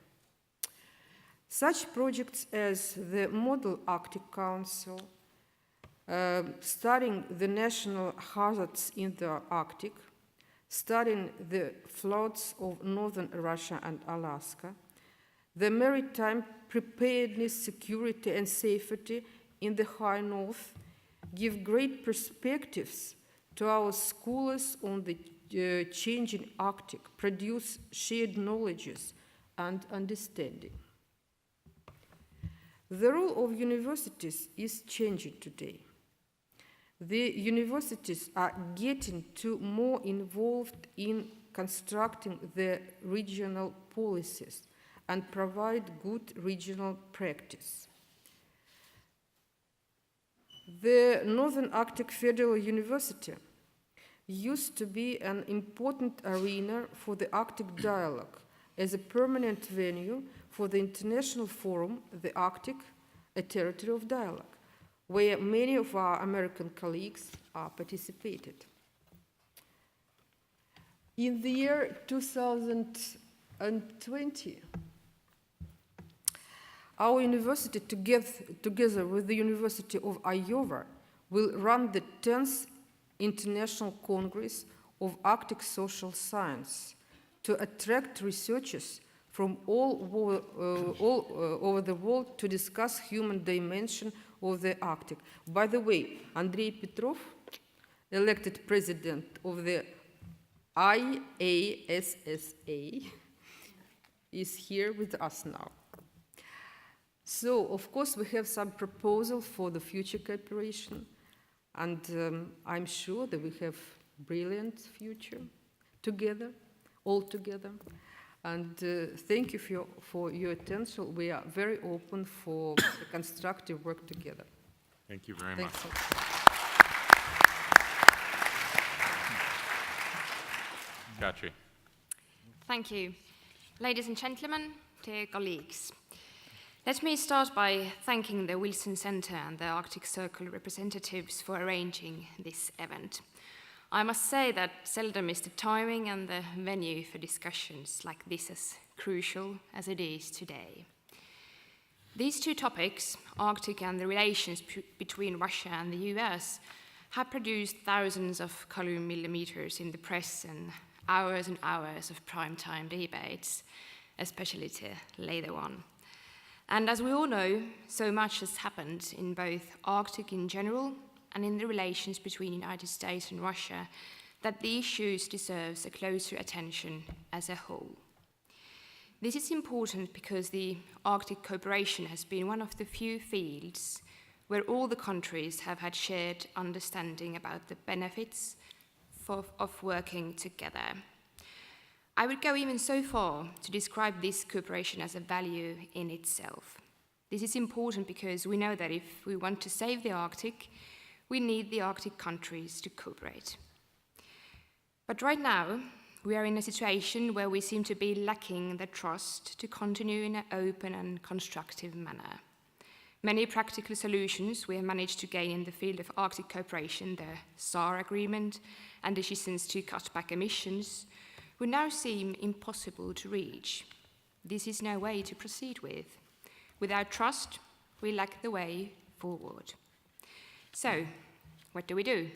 Such projects as the Model Arctic Council, studying the national hazards in the Arctic, studying the floods of northern Russia and Alaska, the maritime preparedness, security, and safety in the high north give great perspectives to our scholars on the changing Arctic, produce shared knowledges and understanding. The role of universities is changing today. The universities are getting more involved in constructing the regional policies and provide good regional practice. The Northern Arctic Federal University used to be an important arena for the Arctic dialogue as a permanent venue for the international forum, the Arctic, a territory of dialogue, where many of our American colleagues participated. In the year 2020, our university, together with the University of Iowa, will run the 10th International Congress of Arctic Social Science to attract researchers from all over the world to discuss human dimension of the Arctic. By the way, Andrei Petrov, elected president of the IASSA, is here with us now. So, of course, we have some proposal for the future cooperation, and I'm sure that we have brilliant future together, all together. And thank you for your attention. We are very open for the constructive work together. Thank you very much. Katri. Thank you. Ladies and gentlemen, dear colleagues, let me start by thanking the Wilson Center and the Arctic Circle representatives for arranging this event. I must say that seldom is the timing and the venue for discussions like this as crucial as it is today. These two topics, Arctic and the relations between Russia and the US, have produced thousands of column millimeters in the press and hours of prime-time debates, especially the later one. And as we all know, so much has happened in both Arctic in general and in the relations between the United States and Russia that the issues deserve a closer attention as a whole. This is important because the Arctic cooperation has been one of the few fields where all the countries have had shared understanding about the benefits of working together. I would go even so far to describe this cooperation as a value in itself. This is important because we know that if we want to save the Arctic, we need the Arctic countries to cooperate. But right now, we are in a situation where we seem to be lacking the trust to continue in an open and constructive manner. Many practical solutions we have managed to gain in the field of Arctic cooperation, the SAR agreement and decisions to cut back emissions, would now seem impossible to reach. This is no way to proceed with. Without trust, we lack the way forward. So, what do we do?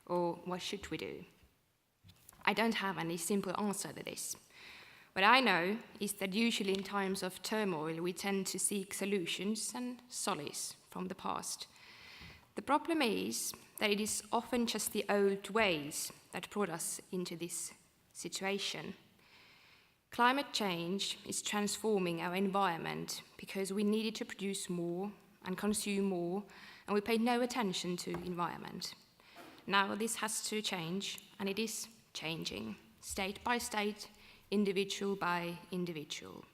Or what should we do? I don't have any simple answer to this. What I know is that usually in times of turmoil, we tend to seek solutions and solace from the past. The problem is that it is often just the old ways that brought us into this situation. Climate change is transforming our environment because we needed to produce more and consume more, and we paid no attention to environment. Now this has to change, and it is changing, state by state, individual by individual.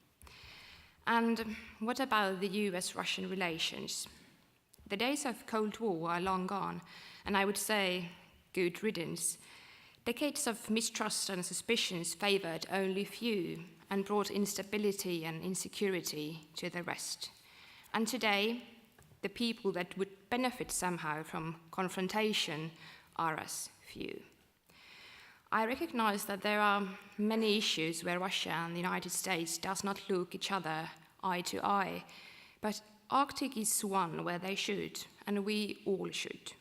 And what about the US-Russian relations? The days of Cold War are long gone, and I would say good riddance. Decades of mistrust and suspicions favored only few and brought instability and insecurity to the rest. And today, the people that would benefit somehow from confrontation are as few. I recognize that there are many issues where Russia and the United States does not look each other eye to eye, but Arctic is one where they should, and we all should.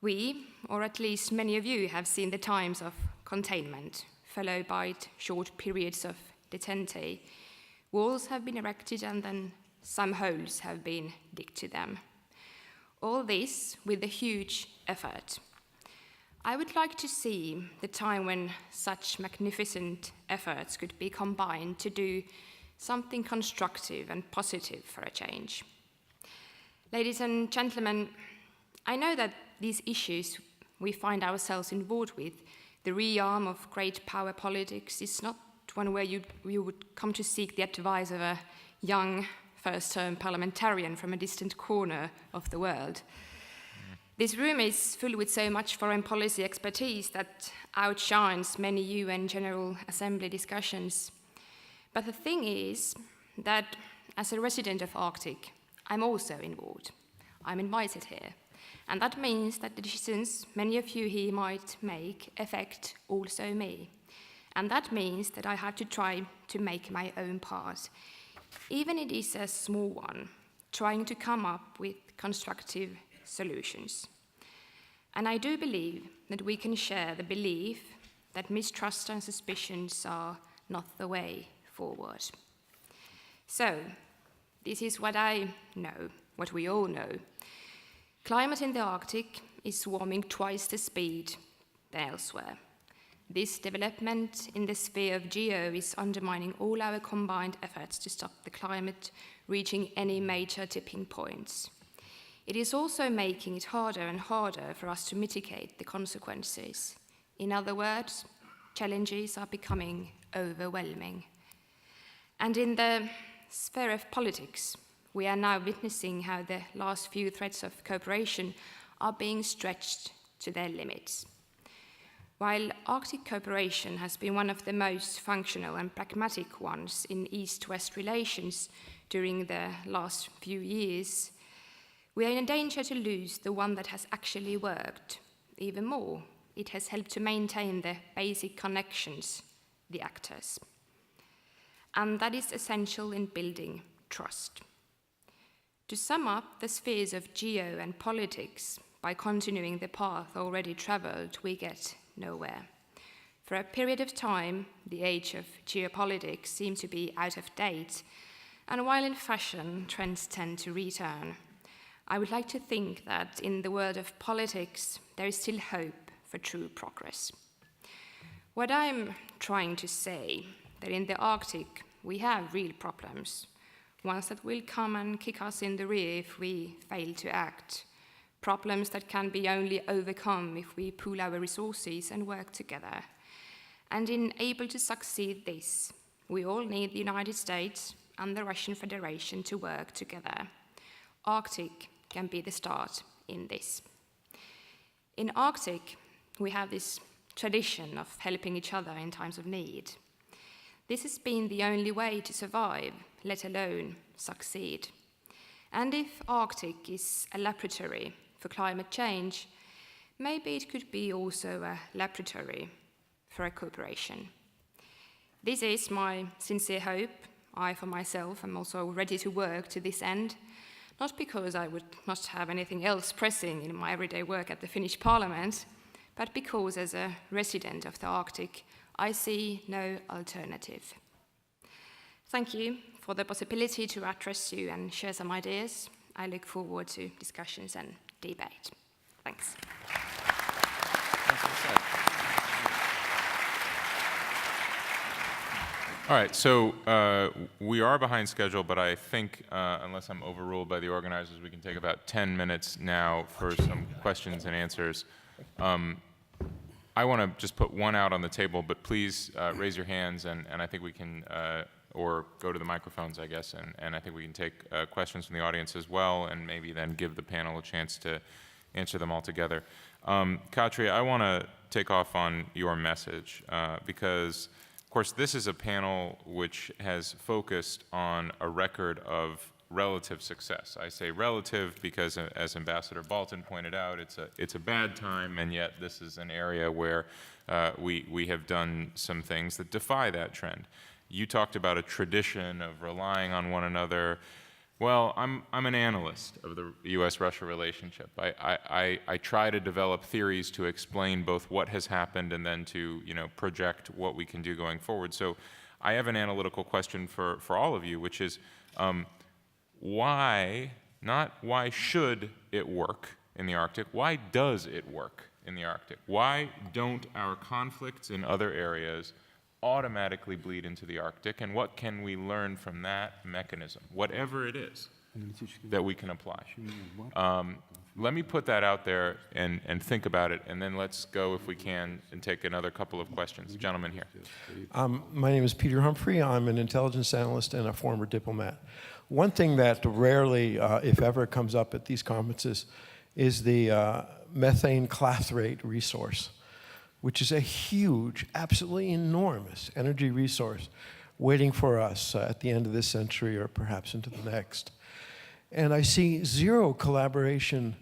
We, or at least many of you, have seen the times of containment, followed by short periods of detente. Walls have been erected and then some holes have been digged to them. All this with a huge effort. I would like to see the time when such magnificent efforts could be combined to do something constructive and positive for a change. Ladies and gentlemen, I know that these issues we find ourselves involved with, the realm of great power politics, is not one where you would come to seek the advice of a young first-term parliamentarian from a distant corner of the world. This room is full with so much foreign policy expertise that outshines many UN General Assembly discussions. But the thing is that as a resident of Arctic, I'm also involved. I'm invited here. And that means that the decisions many of you here might make affect also me. And that means that I have to try to make my own part, even if it is a small one, trying to come up with constructive solutions. And I do believe that we can share the belief that mistrust and suspicions are not the way forward. So, this is what I know, what we all know. Climate in the Arctic is warming twice the speed than elsewhere. This development in the sphere of geo is undermining all our combined efforts to stop the climate reaching any major tipping points. It is also making it harder and harder for us to mitigate the consequences. In other words, challenges are becoming overwhelming. And in the sphere of politics, we are now witnessing how the last few threads of cooperation are being stretched to their limits. While Arctic cooperation has been one of the most functional and pragmatic ones in East-West relations during the last few years, we are in danger to lose the one that has actually worked. Even more, it has helped to maintain the basic connections, the actors. And that is essential in building trust. To sum up the spheres of geo and politics, by continuing the path already traveled, we get nowhere. For a period of time, the age of geopolitics seemed to be out of date, and while in fashion, trends tend to return. I would like to think that in the world of politics, there is still hope for true progress. What I'm trying to say that in the Arctic we have real problems, ones that will come and kick us in the rear if we fail to act, problems that can be only overcome if we pool our resources and work together. And in able to succeed this, we all need the United States and the Russian Federation to work together. Arctic can be the start in this. In Arctic, we have this tradition of helping each other in times of need. This has been the only way to survive, let alone succeed. And if Arctic is a laboratory for climate change, maybe it could be also a laboratory for a cooperation. This is my sincere hope. I, for myself, am also ready to work to this end, not because I would not have anything else pressing in my everyday work at the Finnish Parliament, but because as a resident of the Arctic, I see no alternative. Thank you for the possibility to address you and share some ideas. I look forward to discussions and debate. Thanks. All right, so we are behind schedule, but I think, unless I'm overruled by the organizers, we can take about 10 minutes now for some questions and answers. I want to just put one out on the table, but please raise your hands, and I think we can, or go to the microphones, I guess, and I think we can take questions from the audience as well, and maybe then give the panel a chance to answer them all together. Katri, I want to take off on your message, because of course, this is a panel which has focused on a record of relative success. I say relative because, as Ambassador Bolton pointed out, it's a bad time, and yet this is an area where we have done some things that defy that trend. You talked about a tradition of relying on one another. Well, I'm an analyst of the U.S.-Russia relationship. I try to develop theories to explain both what has happened and then to project what we can do going forward. So I have an analytical question for all of you, which is why, not why should it work in the Arctic, why does it work in the Arctic? Why don't our conflicts in other areas automatically bleed into the Arctic, and what can we learn from that mechanism, whatever it is, that we can apply? Let me put that out there and think about it, and then let's go, if we can, and take another couple of questions. Gentlemen here. My name is Peter Humphrey. I'm an intelligence analyst and a former diplomat. One thing that rarely, if ever, comes up at these conferences is the methane clathrate resource, which is a huge, absolutely enormous energy resource waiting for us at the end of this century or perhaps into the next. And I see zero collaboration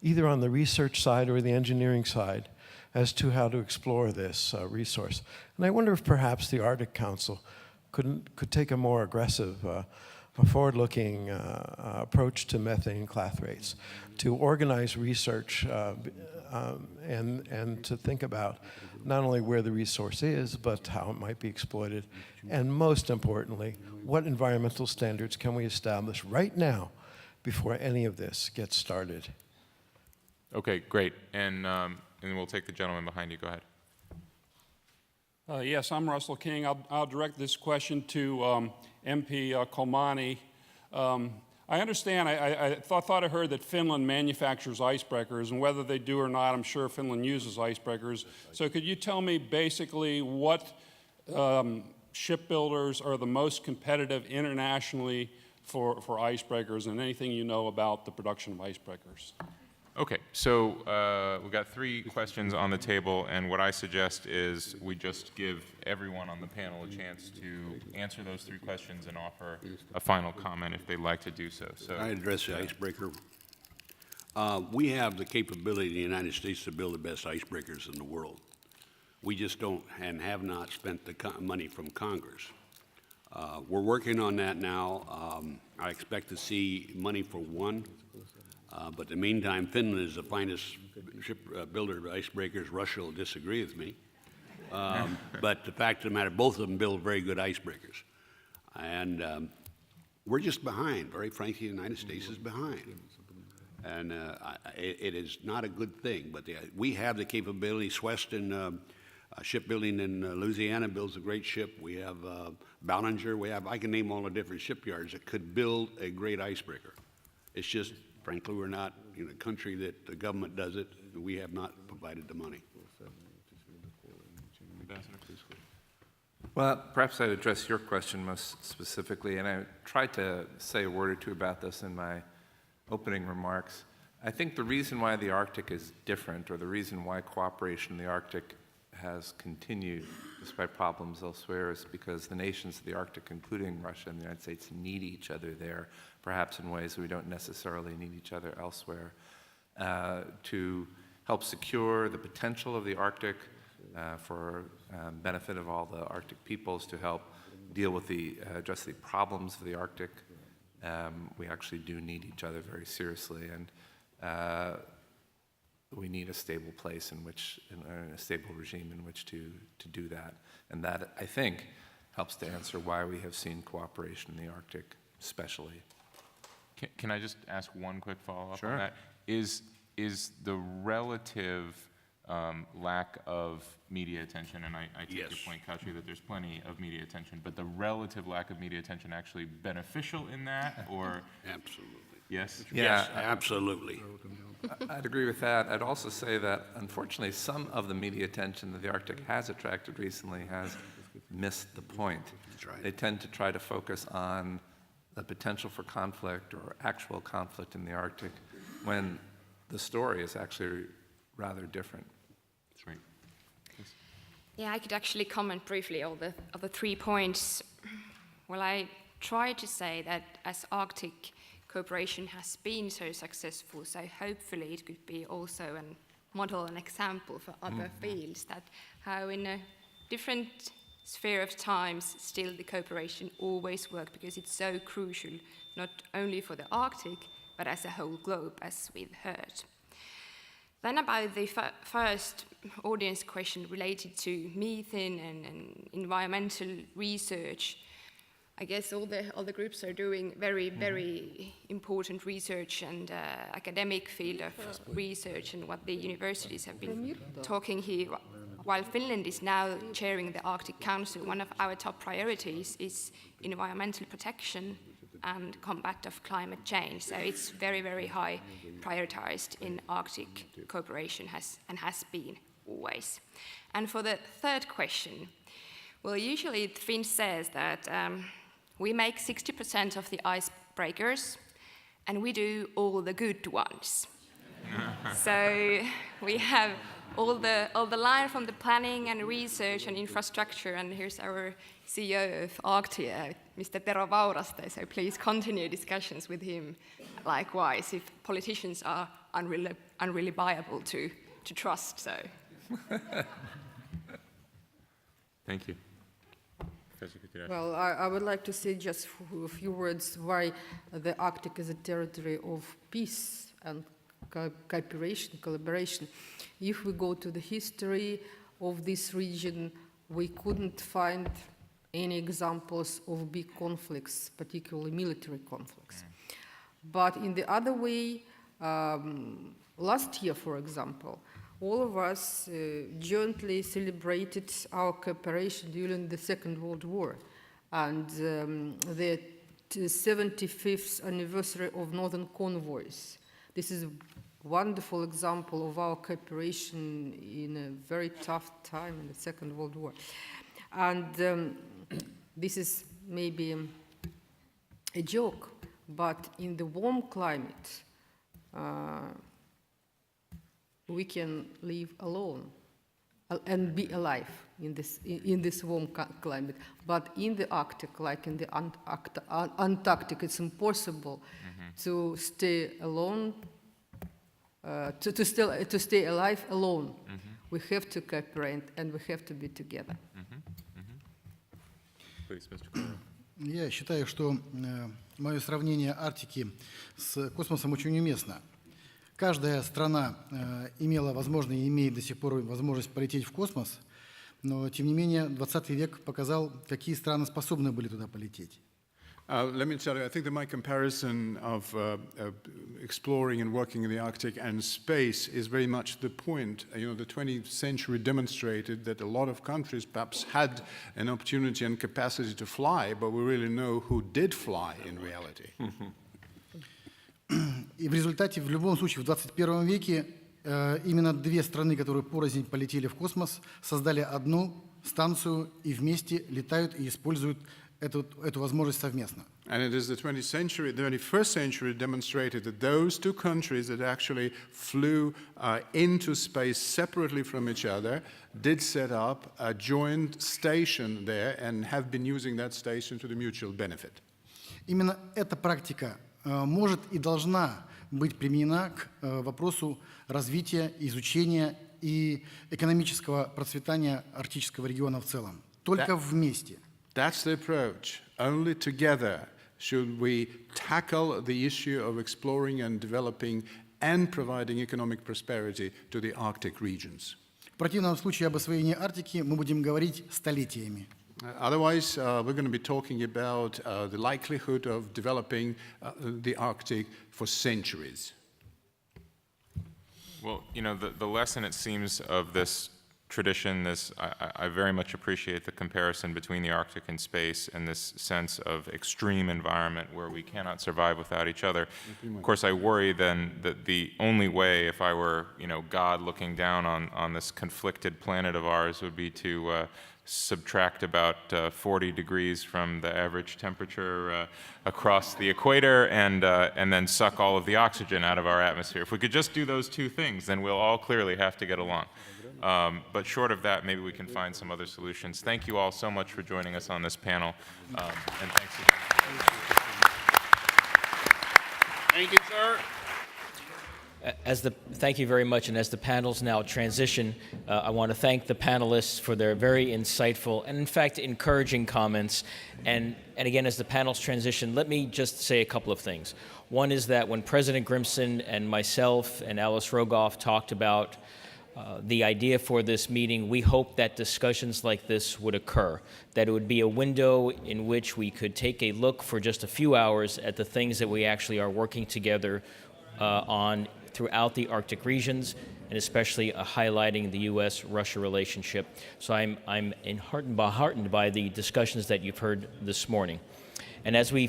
either on the research side or the engineering side as to how to explore this resource. And I wonder if perhaps the Arctic Council could take a more aggressive, forward-looking approach to methane clathrates, to organize research and to think about not only where the resource is, but how it might be exploited, and most importantly, what environmental standards can we establish right now before any of this gets started? Okay, great. And we'll take the gentleman behind you. Go ahead. Yes, I'm Russell King. I'll direct this question to MP Kolmani. I understand, I thought I heard that Finland manufactures icebreakers, and whether they do or not, I'm sure Finland uses icebreakers. So could you tell me basically what shipbuilders are the most competitive internationally for icebreakers, and anything you know about the production of icebreakers? Okay, so we've got 3 questions on the table, and what I suggest is we just give everyone on the panel a chance to answer those 3 questions and offer a final comment if they'd like to do so. I address the icebreaker. We have the capability in the United States to build the best icebreakers in the world. We just don't and have not spent the money from Congress. We're working on that now. I expect to see money for one. But in the meantime, Finland is the finest ship builder of icebreakers. Russia will disagree with me. But the fact of the matter, both of them build very good icebreakers. And we're just behind. Very frankly, the United States is behind. And it is not a good thing. But we have the capability. Sweston Shipbuilding in Louisiana builds a great ship. We have Ballinger. I can name all the different shipyards that could build a great icebreaker. It's just, frankly, we're not in a country that the government does it. We have not provided the money. Well, perhaps I'd address your question most specifically, and I tried to say a word or two about this in my opening remarks. I think the reason why the Arctic is different, or the reason why cooperation in the Arctic has continued despite problems elsewhere, is because the nations of the Arctic, including Russia and the United States, need each other there, perhaps in ways we don't necessarily need each other elsewhere, to help secure the potential of the Arctic for benefit of all the Arctic peoples, to help deal with address the problems of the Arctic. We actually do need each other very seriously, and we need a stable place in which, a stable regime in which to do that. And that, I think, helps to answer why we have seen cooperation in the Arctic, especially. Can I just ask one quick follow-up Sure. on that? Is the relative lack of media attention, and I take your point, Katri, that there's plenty of media attention, but the relative lack of media attention actually beneficial in that, or? Absolutely. Yes? Yes, absolutely. I'd agree with that. I'd also say that, unfortunately, some of the media attention that the Arctic has attracted recently has missed the point. That's right. They tend to try to focus on the potential for conflict or actual conflict in the Arctic, when the story is actually rather different. That's right. Yeah, I could actually comment briefly on the 3 points. Well, I try to say that as Arctic cooperation has been so successful, so hopefully it could be also a model and example for other fields, that how in a different sphere of times still the cooperation always works, because it's so crucial, not only for the Arctic, but as a whole globe, as we've heard. Then about the first audience question related to methane and environmental research, I guess all the groups are doing very, very important research and academic field of research, and what the universities have been talking here. While Finland is now chairing the Arctic Council, one of our top priorities is environmental protection and combat of climate change. So it's very, very high prioritized in Arctic cooperation, has been always. And for the third question, well, usually Finns says that we make 60% of the icebreakers, and we do all the good ones. So we have all the line from the planning and research and infrastructure, and here's our CEO of Arctia, Mr. Tero Vauraste, so please continue discussions with him likewise, if politicians are unreliable to trust, so. Thank you. Well, I would like to say just a few words why the Arctic is a territory of peace and cooperation, collaboration. If we go to the history of this region, we couldn't find any examples of big conflicts, particularly military conflicts. But in the other way, last year, for example, all of us jointly celebrated our cooperation during the Second World War, and the 75th anniversary of Northern Convoys. This is a wonderful example of our cooperation in a very tough time in the Second World War. And this is maybe a joke, but in the warm climate, we can live alone and be alive in this warm climate. But in the Arctic, like in the Antarctic, it's impossible to stay alone, to stay alive alone. We have to cooperate and we have to be together. Please, Mr. Kuro. Я считаю, что мое сравнение Арктики с космосом очень уместно. Каждая страна имела возможность и имеет до сих пор возможность полететь в космос, но, тем не менее, 20 век показал, какие страны способны были туда полететь. Let me tell you, I think that my comparison of exploring and working in the Arctic and space is very much the point. The 20th century demonstrated that a lot of countries perhaps had an opportunity and capacity to fly, but we really know who did fly in reality. И в результате, в любом случае, в 21 веке именно две страны, которые порознь полетели в космос, создали одну станцию и вместе летают и используют эту возможность совместно. And it is the 21st century demonstrated that those two countries that actually flew into space separately from each other did set up a joint station there and have been using that station to the mutual benefit. Именно эта практика может и должна быть применена к вопросу развития, изучения и экономического процветания арктического региона в целом. Только вместе. That's the approach. Only together should we tackle the issue of exploring and developing and providing economic prosperity to the Arctic regions. В противном случае об освоении Арктики мы будем говорить столетиями. Otherwise, we're going to be talking about the likelihood of developing the Arctic for centuries. Well, the lesson, it seems, of this tradition, I very much appreciate the comparison between the Arctic and space and this sense of extreme environment where we cannot survive without each other. Of course, I worry then that the only way, if I were, God looking down on this conflicted planet of ours, would be to subtract about 40 degrees from the average temperature across the equator and then suck all of the oxygen out of our atmosphere. If we could just do those two things, then we'll all clearly have to get along. But short of that, maybe we can find some other solutions. Thank you all so much for joining us on this panel, and thanks again. Thank you, sir. Thank you very much, and as the panels now transition, I want to thank the panelists for their very insightful and, in fact, encouraging comments. And again, as the panels transition, let me just say a couple of things. One is that when President Grimson and myself and Alice Rogoff talked about the idea for this meeting, we hoped that discussions like this would occur, that it would be a window in which we could take a look for just a few hours at the things that we actually are working together on throughout the Arctic regions, and especially highlighting the U.S.-Russia relationship. So I'm heartened by the discussions that you've heard this morning. And as we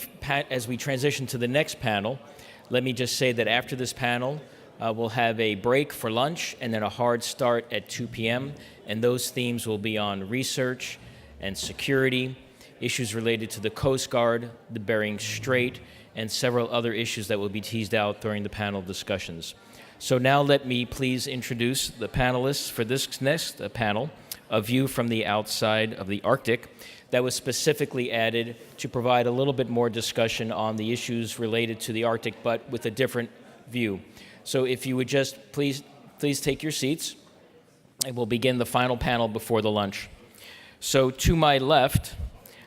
transition to the next panel, let me just say that after this panel, we'll have a break for lunch and then a hard start at 2 p.m. And those themes will be on research and security, issues related to the Coast Guard, the Bering Strait, and several other issues that will be teased out during the panel discussions. So now let me please introduce the panelists for this next panel, A View from the Outside of the Arctic, that was specifically added to provide a little bit more discussion on the issues related to the Arctic, but with a different view. So if you would just please take your seats, and we'll begin the final panel before the lunch. So to my left,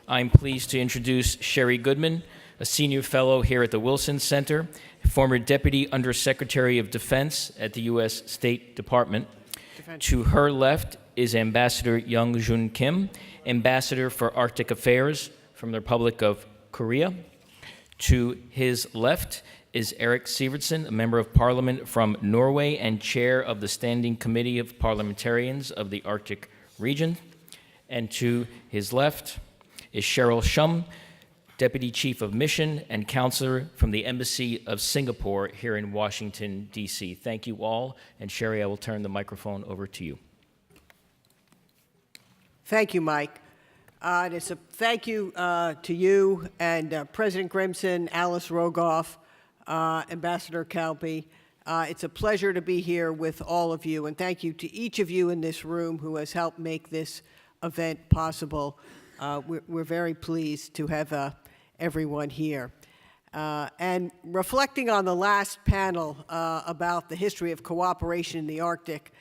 I'm pleased to introduce Sherry Goodman, a senior fellow here at the Wilson Center, former Deputy Undersecretary of Defense at the U.S. State Department. To her left is Ambassador Young Jun Kim, Ambassador for Arctic Affairs from the Republic of Korea. To his left is Eric Sivertsen, a member of Parliament from Norway and chair of the Standing Committee of Parliamentarians of the Arctic region. And to his left is Cheryl Shum, Deputy Chief of Mission and Counselor from the Embassy of Singapore here in Washington, D.C. Thank you all. And Sherry, I will turn the microphone over to you. Thank you, Mike. And it's a thank you to you and President Grimson, Alice Rogoff, Ambassador Kalpe. It's a pleasure to be here with all of you, and thank you to each of you in this room who has helped make this event possible. We're very pleased to have everyone here. And reflecting on the last panel about the history of cooperation in the Arctic,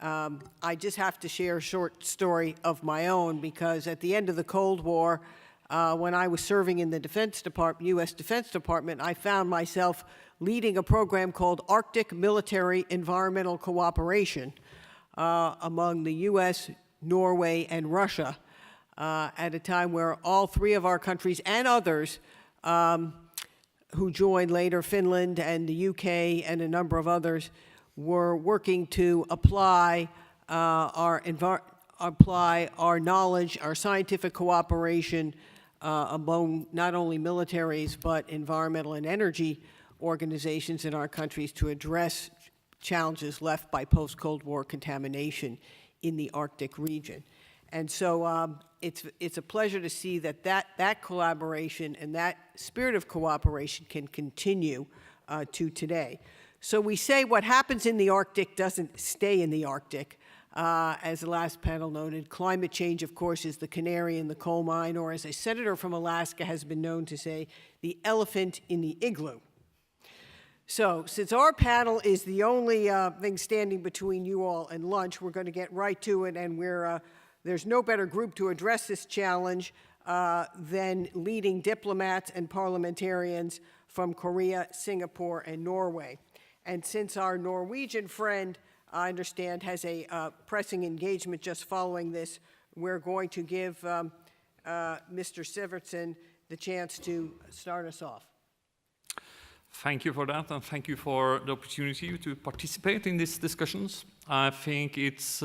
I just have to share a short story of my own, because at the end of the Cold War, when I was serving in the Defense Department, U.S. Defense Department, I found myself leading a program called Arctic Military Environmental Cooperation among the U.S., Norway, and Russia at a time where all three of our countries and others who joined later, Finland and the UK and a number of others, were working to apply our knowledge, our scientific cooperation among not only militaries but environmental and energy organizations in our countries to address challenges left by post-Cold War contamination in the Arctic region. And so it's a pleasure to see that collaboration and that spirit of cooperation can continue to today. So we say what happens in the Arctic doesn't stay in the Arctic. As the last panel noted, climate change, of course, is the canary in the coal mine, or as a senator from Alaska has been known to say, the elephant in the igloo. So since our panel is the only thing standing between you all and lunch, we're going to get right to it, and there's no better group to address this challenge than leading diplomats and parliamentarians from Korea, Singapore, and Norway. And since our Norwegian friend, I understand, has a pressing engagement just following this, we're going to give Mr. Sivertsen the chance to start us off. Thank you for that, and thank you for the opportunity to participate in these discussions. I think it's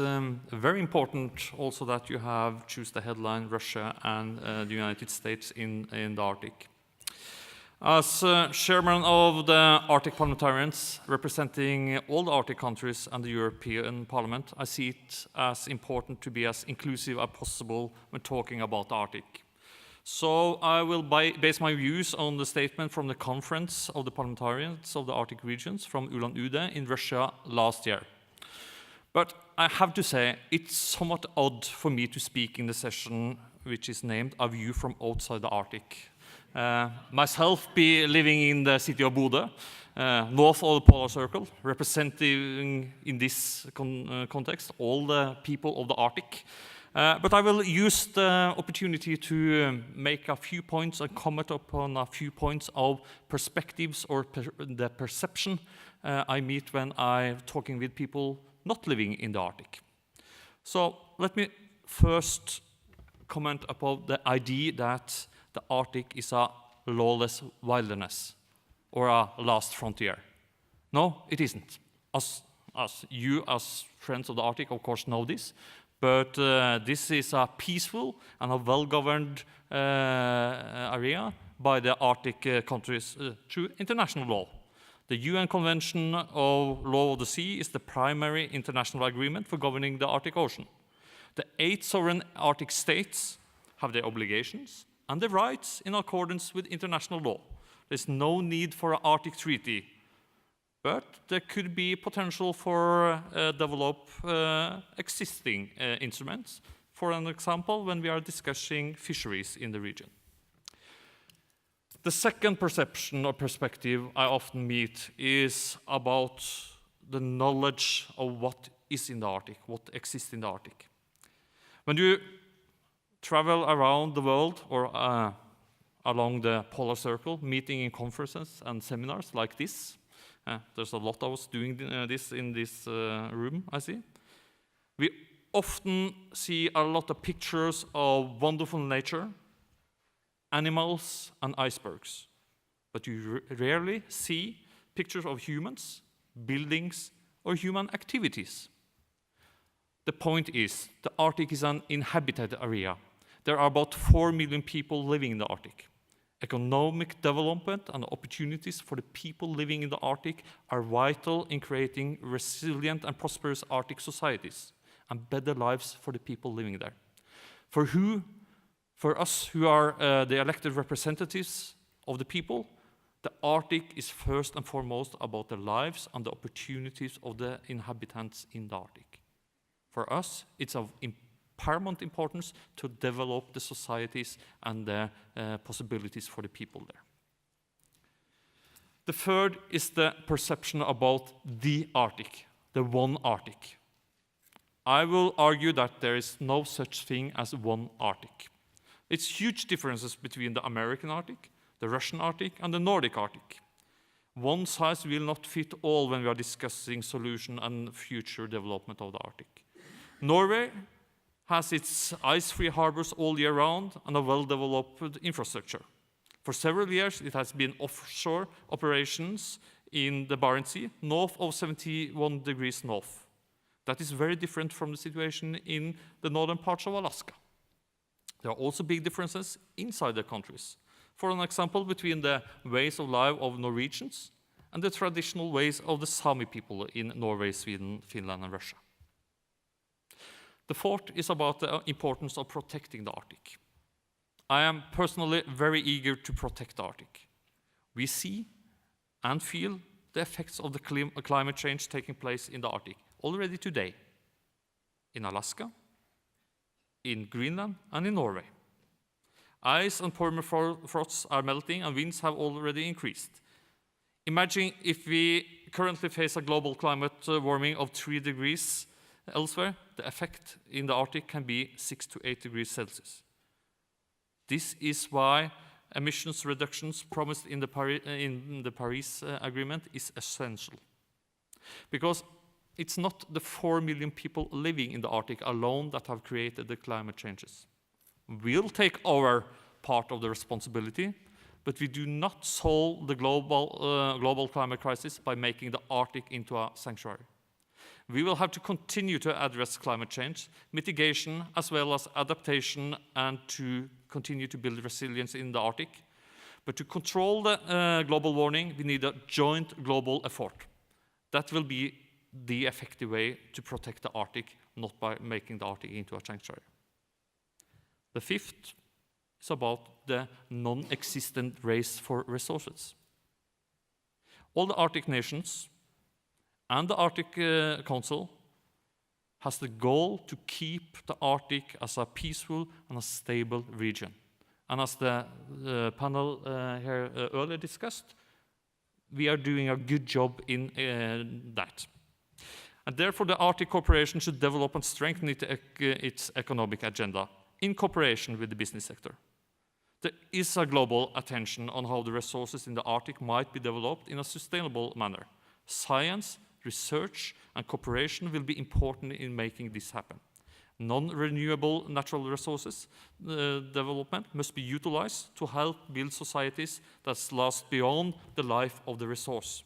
very important also that you have choose the headline Russia and the United States in the Arctic. As chairman of the Arctic parliamentarians representing all the Arctic countries and the European Parliament, I see it as important to be as inclusive as possible when talking about the Arctic. So I will base my views on the statement from the Conference of the Parliamentarians of the Arctic Regions from Ulan-Ude in Russia last year. But I have to say, it's somewhat odd for me to speak in the session which is named A View from Outside the Arctic. Myself be living in the city of Bodø, north of the Polar Circle, representing in this context all the people of the Arctic. But I will use the opportunity to make a few points and comment upon a few points of perspectives or the perception I meet when I'm talking with people not living in the Arctic. So let me first comment upon the idea that the Arctic is a lawless wilderness or a last frontier. No, it isn't. As you, as friends of the Arctic, of course, know this. But this is a peaceful and a well-governed area by the Arctic countries through international law. The UN Convention of Law of the Sea is the primary international agreement for governing the Arctic Ocean. The 8 sovereign Arctic states have their obligations and their rights in accordance with international law. There's no need for an Arctic treaty, but there could be potential for develop existing instruments. For an example, when we are discussing fisheries in the region. The second perception or perspective I often meet is about the knowledge of what is in the Arctic, what exists in the Arctic. When you travel around the world or along the Polar Circle, meeting in conferences and seminars like this, there's a lot of us doing this in this room, I see. We often see a lot of pictures of wonderful nature, animals, and icebergs. But you rarely see pictures of humans, buildings, or human activities. The point is, the Arctic is an inhabited area. There are about 4 million people living in the Arctic. Economic development and opportunities for the people living in the Arctic are vital in creating resilient and prosperous Arctic societies and better lives for the people living there. For us who are the elected representatives of the people, the Arctic is first and foremost about the lives and the opportunities of the inhabitants in the Arctic. For us, it's of paramount importance to develop the societies and the possibilities for the people there. The third is the perception about the Arctic, the one Arctic. I will argue that there is no such thing as one Arctic. It's huge differences between the American Arctic, the Russian Arctic, and the Nordic Arctic. One size will not fit all when we are discussing solution and future development of the Arctic. Norway has its ice-free harbors all year round and a well-developed infrastructure. For several years, it has been offshore operations in the Barents Sea, north of 71 degrees north. That is very different from the situation in the northern parts of Alaska. There are also big differences inside the countries. For an example, between the ways of life of Norwegians and the traditional ways of the Sami people in Norway, Sweden, Finland, and Russia. The fourth is about the importance of protecting the Arctic. I am personally very eager to protect the Arctic. We see and feel the effects of the climate change taking place in the Arctic already today, in Alaska, in Greenland, and in Norway. Ice and permafrosts are melting and winds have already increased. Imagine if we currently face a global climate warming of 3 degrees elsewhere, the effect in the Arctic can be 6 to 8 degrees Celsius. This is why emissions reductions promised in the Paris Agreement is essential. Because it's not the 4 million people living in the Arctic alone that have created the climate changes. We'll take our part of the responsibility, but we do not solve the global climate crisis by making the Arctic into a sanctuary. We will have to continue to address climate change, mitigation, as well as adaptation, and to continue to build resilience in the Arctic. But to control the global warming, we need a joint global effort. That will be the effective way to protect the Arctic, not by making the Arctic into a sanctuary. The fifth is about the non-existent race for resources. All the Arctic nations and the Arctic Council has the goal to keep the Arctic as a peaceful and a stable region. And as the panel here earlier discussed, we are doing a good job in that. And therefore, the Arctic Cooperation should develop and strengthen its economic agenda in cooperation with the business sector. There is a global attention on how the resources in the Arctic might be developed in a sustainable manner. Science, research, and cooperation will be important in making this happen. Non-renewable natural resources development must be utilized to help build societies that last beyond the life of the resource.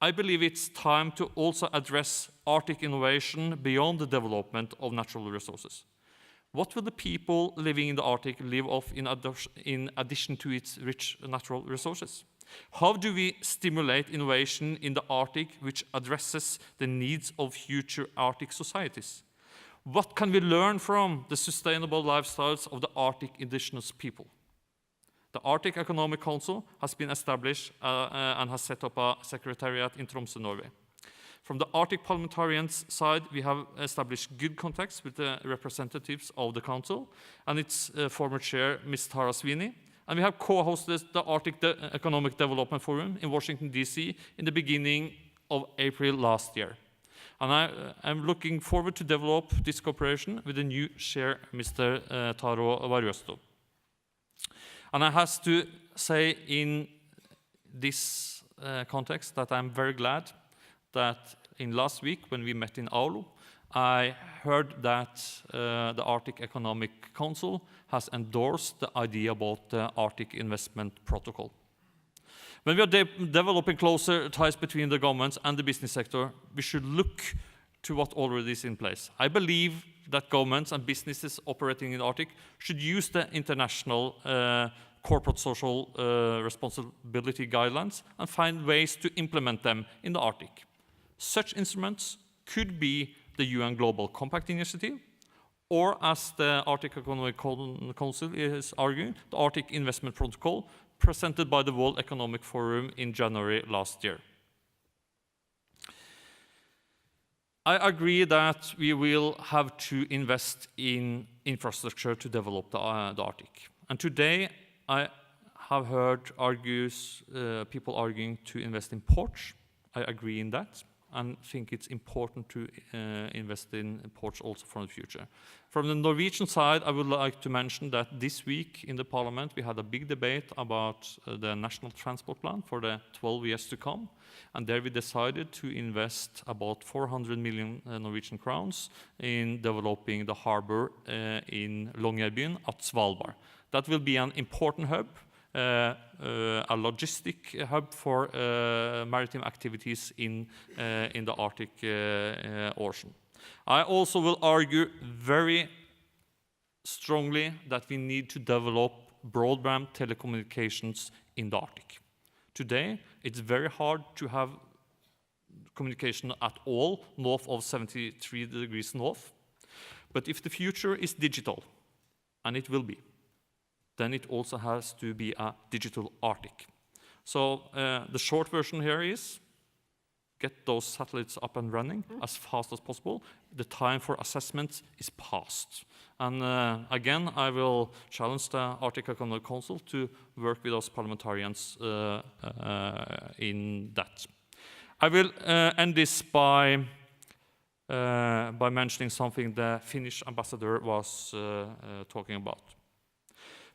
I believe it's time to also address Arctic innovation beyond the development of natural resources. What will the people living in the Arctic live off in addition to its rich natural resources? How do we stimulate innovation in the Arctic which addresses the needs of future Arctic societies? What can we learn from the sustainable lifestyles of the Arctic indigenous people? The Arctic Economic Council has been established and has set up a secretariat in Tromsø, Norway. From the Arctic parliamentarians' side, we have established good contacts with the representatives of the Council and its former chair, Ms. Tara Sweeney. And we have co-hosted the Arctic Economic Development Forum in Washington, D.C. in the beginning of April last year. And I'm looking forward to develop this cooperation with the new chair, Mr. Taro Varjosto. And I have to say in this context that I'm very glad that in last week when we met in Oulu, I heard that the Arctic Economic Council has endorsed the idea about the Arctic Investment Protocol. When we are developing closer ties between the governments and the business sector, we should look to what already is in place. I believe that governments and businesses operating in the Arctic should use the international corporate social responsibility guidelines and find ways to implement them in the Arctic. Such instruments could be the UN Global Compact Initiative, or as the Arctic Economic Council is arguing, the Arctic Investment Protocol presented by the World Economic Forum in January last year. I agree that we will have to invest in infrastructure to develop the Arctic. And today I have heard people arguing to invest in ports. I agree in that, and think it's important to invest in ports also for the future. From the Norwegian side, I would like to mention that this week in the Parliament we had a big debate about the National Transport Plan for the 12 years to come, and there we decided to invest about 400 million Norwegian crowns in developing the harbor in Longyearbyen at Svalbard. That will be an important hub a logistic hub for maritime activities in the Arctic Ocean. I also will argue very strongly that we need to develop broadband telecommunications in the Arctic. Today, it's very hard to have communication at all north of 73 degrees north. But if the future is digital, and it will be, then it also has to be a digital Arctic. So the short version here is get those satellites up and running as fast as possible. The time for assessment is past. And again, I will challenge the Arctic Economic Council to work with us parliamentarians in that. I will end this by mentioning something the Finnish ambassador was talking about.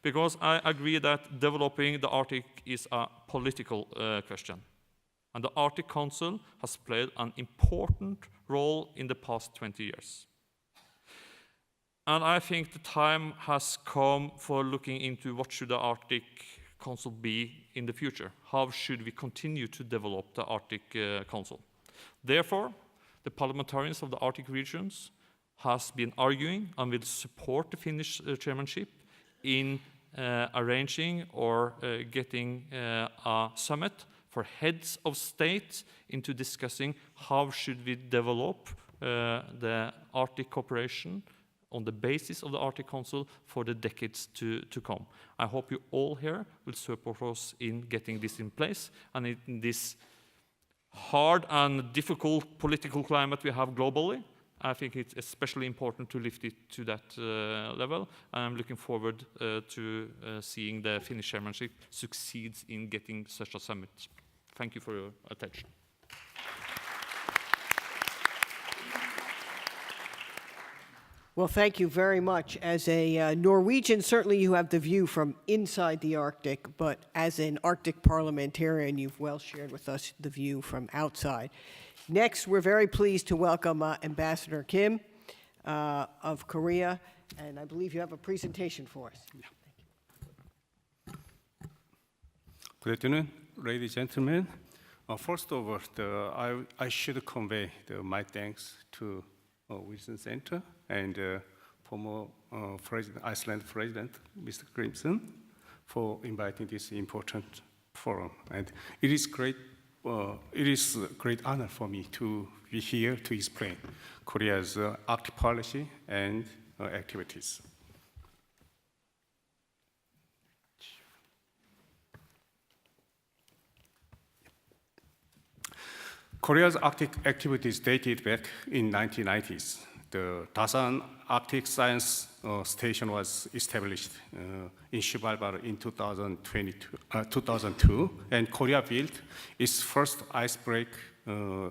Because I agree that developing the Arctic is a political question. And the Arctic Council has played an important role in the past 20 years. And I think the time has come for looking into what should the Arctic Council be in the future. How should we continue to develop the Arctic Council? Therefore, the parliamentarians of the Arctic regions has been arguing and will support the Finnish chairmanship in arranging or getting a summit for heads of state into discussing how should we develop the Arctic cooperation on the basis of the Arctic Council for the decades to come. I hope you all here will support us in getting this in place, and in this hard and difficult political climate we have globally, I think it's especially important to lift it to that level. And I'm looking forward to seeing the Finnish chairmanship succeeds in getting such a summit. Thank you for your attention. Well, thank you very much. As a Norwegian, certainly you have the view from inside the Arctic, but as an Arctic parliamentarian, you've well shared with us the view from outside. Next, we're very pleased to welcome Ambassador Kim of Korea, and I believe you have a presentation for us. Yeah. Good afternoon, ladies and gentlemen. First of all, I should convey my thanks to Wilson Center and former Iceland President, Mr. Grimson, for inviting this important forum. And it is a great honor for me to be here to explain Korea's Arctic policy and activities. Korea's Arctic activities dated back in 1990s. The Dasan Arctic Science Station was established in Shibalbal in 2002, and Korea built its first icebreak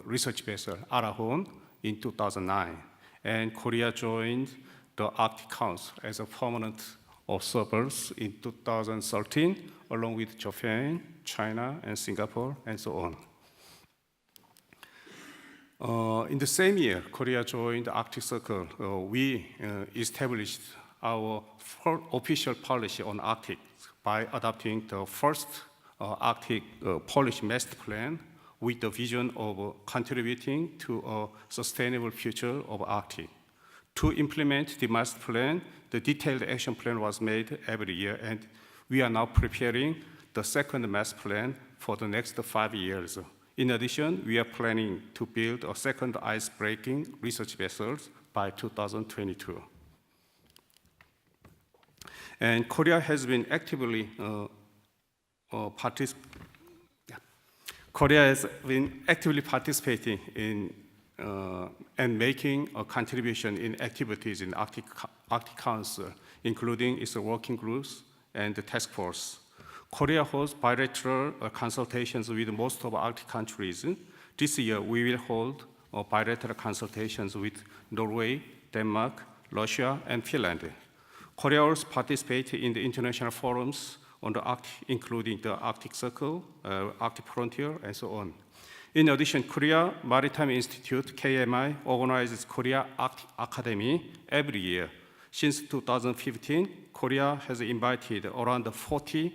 research vessel, Arahon, in 2009. And Korea joined the Arctic Council as a permanent observer in 2013, along with Japan, China, and Singapore, and so on. In the same year, Korea joined the Arctic Circle. We established our official policy on Arctic by adopting the first Arctic policy master plan with the vision of contributing to a sustainable future of Arctic. To implement the master plan, the detailed action plan was made every year, and we are now preparing the second master plan for the next 5 years. In addition, we are planning to build a second ice-breaking research vessel by 2022. And Korea has been actively participating in and making a contribution in activities in Arctic Council, including its working groups and the task force. Korea hosts bilateral consultations with most of Arctic countries. This year, we will hold bilateral consultations with Norway, Denmark, Russia, and Finland. Korea also participates in the international forums on the Arctic, including the Arctic Circle, Arctic Frontier, and so on. In addition, Korea Maritime Institute, KMI, organizes Korea Arctic Academy every year. Since 2015, Korea has invited around 40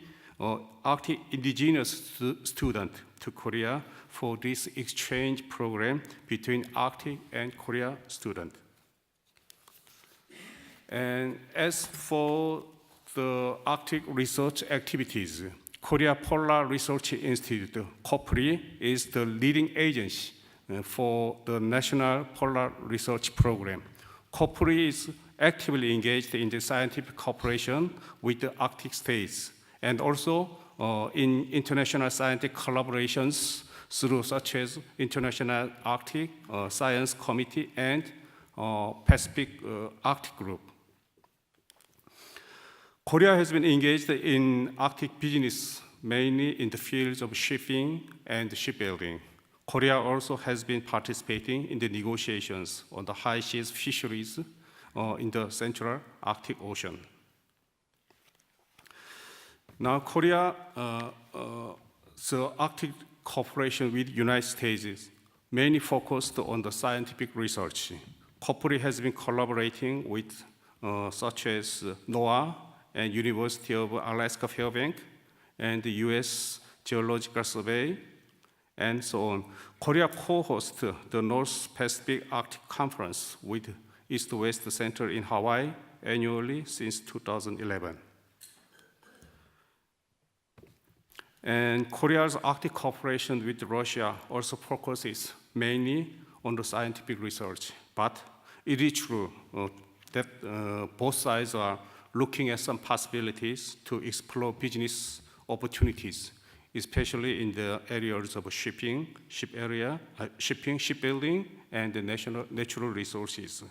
Arctic indigenous student to Korea for this exchange program between Arctic and Korea student. And as for the Arctic research activities, Korea Polar Research Institute, COPRI, is the leading agency for the National Polar Research Program. COPRI is actively engaged in the scientific cooperation with the Arctic states and also in international scientific collaborations through such as International Arctic Science Committee and Pacific Arctic Group. Korea has been engaged in Arctic business mainly in the fields of shipping and shipbuilding. Korea also has been participating in the negotiations on the high seas fisheries in the Central Arctic Ocean. Now, Korea, the Arctic cooperation with the United States mainly focused on the scientific research. COPRI has been collaborating with such as NOAA and University of Alaska Fairbanks and the U.S. Geological Survey, and so on. Korea co-hosts the North Pacific Arctic Conference with East-West Center in Hawaii annually since 2011. And Korea's Arctic cooperation with Russia also focuses mainly on the scientific research. But it is true that both sides are looking at some possibilities to explore business opportunities, especially in the areas of shipping, shipbuilding, and the natural resources.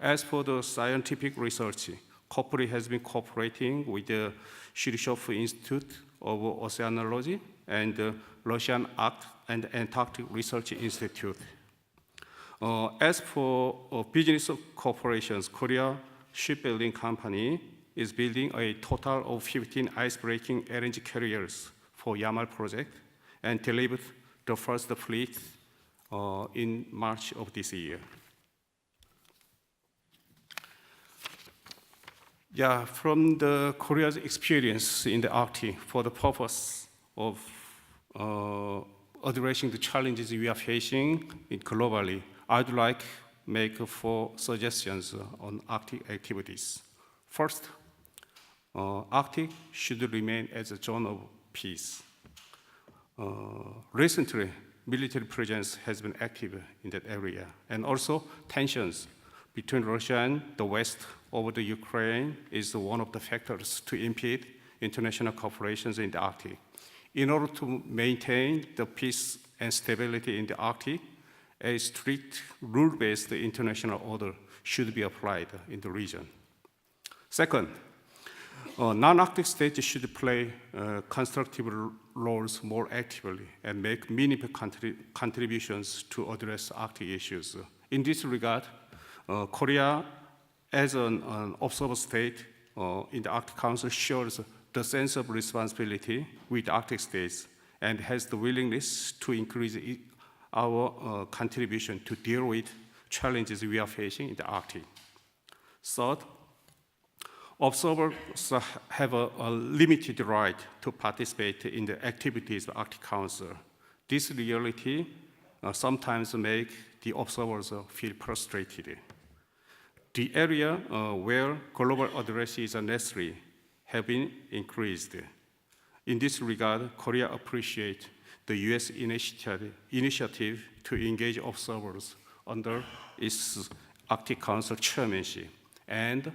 As for the scientific research, COPRI has been cooperating with the Shirishov Institute of Oceanology and the Russian and Antarctic Research Institute. As for business cooperations, Korea Shipbuilding Company is building a total of 15 ice-breaking LNG carriers for Yamal project and delivered the first fleet in March of this year. Yeah, from the Korea's experience in the Arctic for the purpose of addressing the challenges we are facing globally, I'd like to make 4 suggestions on Arctic activities. First, Arctic should remain as a zone of peace. Recently, military presence has been active in that area, and also tensions between Russia and the West over the Ukraine is one of the factors to impede international cooperation in the Arctic. In order to maintain the peace and stability in the Arctic, a strict rule-based international order should be applied in the region. Second, non-Arctic states should play constructive roles more actively and make meaningful contributions to address Arctic issues. In this regard, Korea, as an observer state in the Arctic Council, shows the sense of responsibility with Arctic states and has the willingness to increase our contribution to deal with challenges we are facing in the Arctic. Third, observers have a limited right to participate in the activities of the Arctic Council. This reality sometimes makes the observers feel frustrated. The area where global addresses are necessary have been increased. In this regard, Korea appreciates the U.S. initiative to engage observers under its Arctic Council chairmanship, and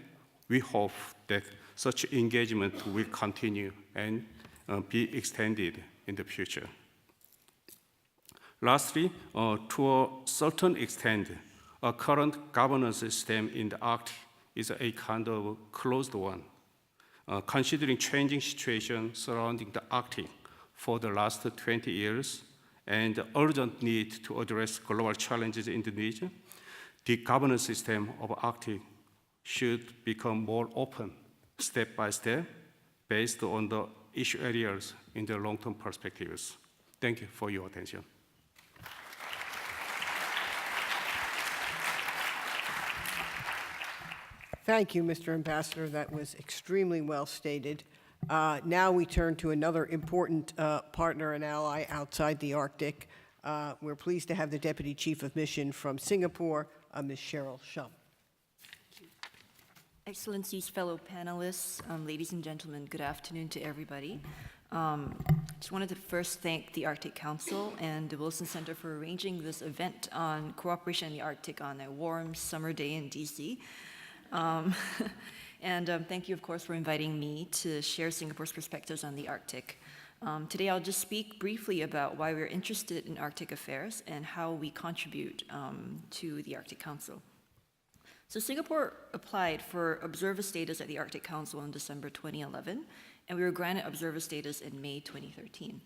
we hope that such engagement will continue and be extended in the future. Lastly, to a certain extent, our current governance system in the Arctic is a kind of closed one. Considering changing situation surrounding the Arctic for the last 20 years and the urgent need to address global challenges in the region, the governance system of Arctic should become more open, step by step, based on the issue areas in the long-term perspectives. Thank you for your attention. Thank you, Mr. Ambassador. That was extremely well stated. Now we turn to another important partner and ally outside the Arctic. We're pleased to have the Deputy Chief of Mission from Singapore, Ms. Cheryl Shum. Excellencies, fellow panelists, ladies and gentlemen, good afternoon to everybody. Just wanted to first thank the Arctic Council and the Wilson Center for arranging this event on cooperation in the Arctic on a warm summer day in DC. And thank you, of course, for inviting me to share Singapore's perspectives on the Arctic. Today, I'll just speak briefly about why we're interested in Arctic affairs and how we contribute to the Arctic Council. So Singapore applied for observer status at the Arctic Council in December 2011, and we were granted observer status in May 2013.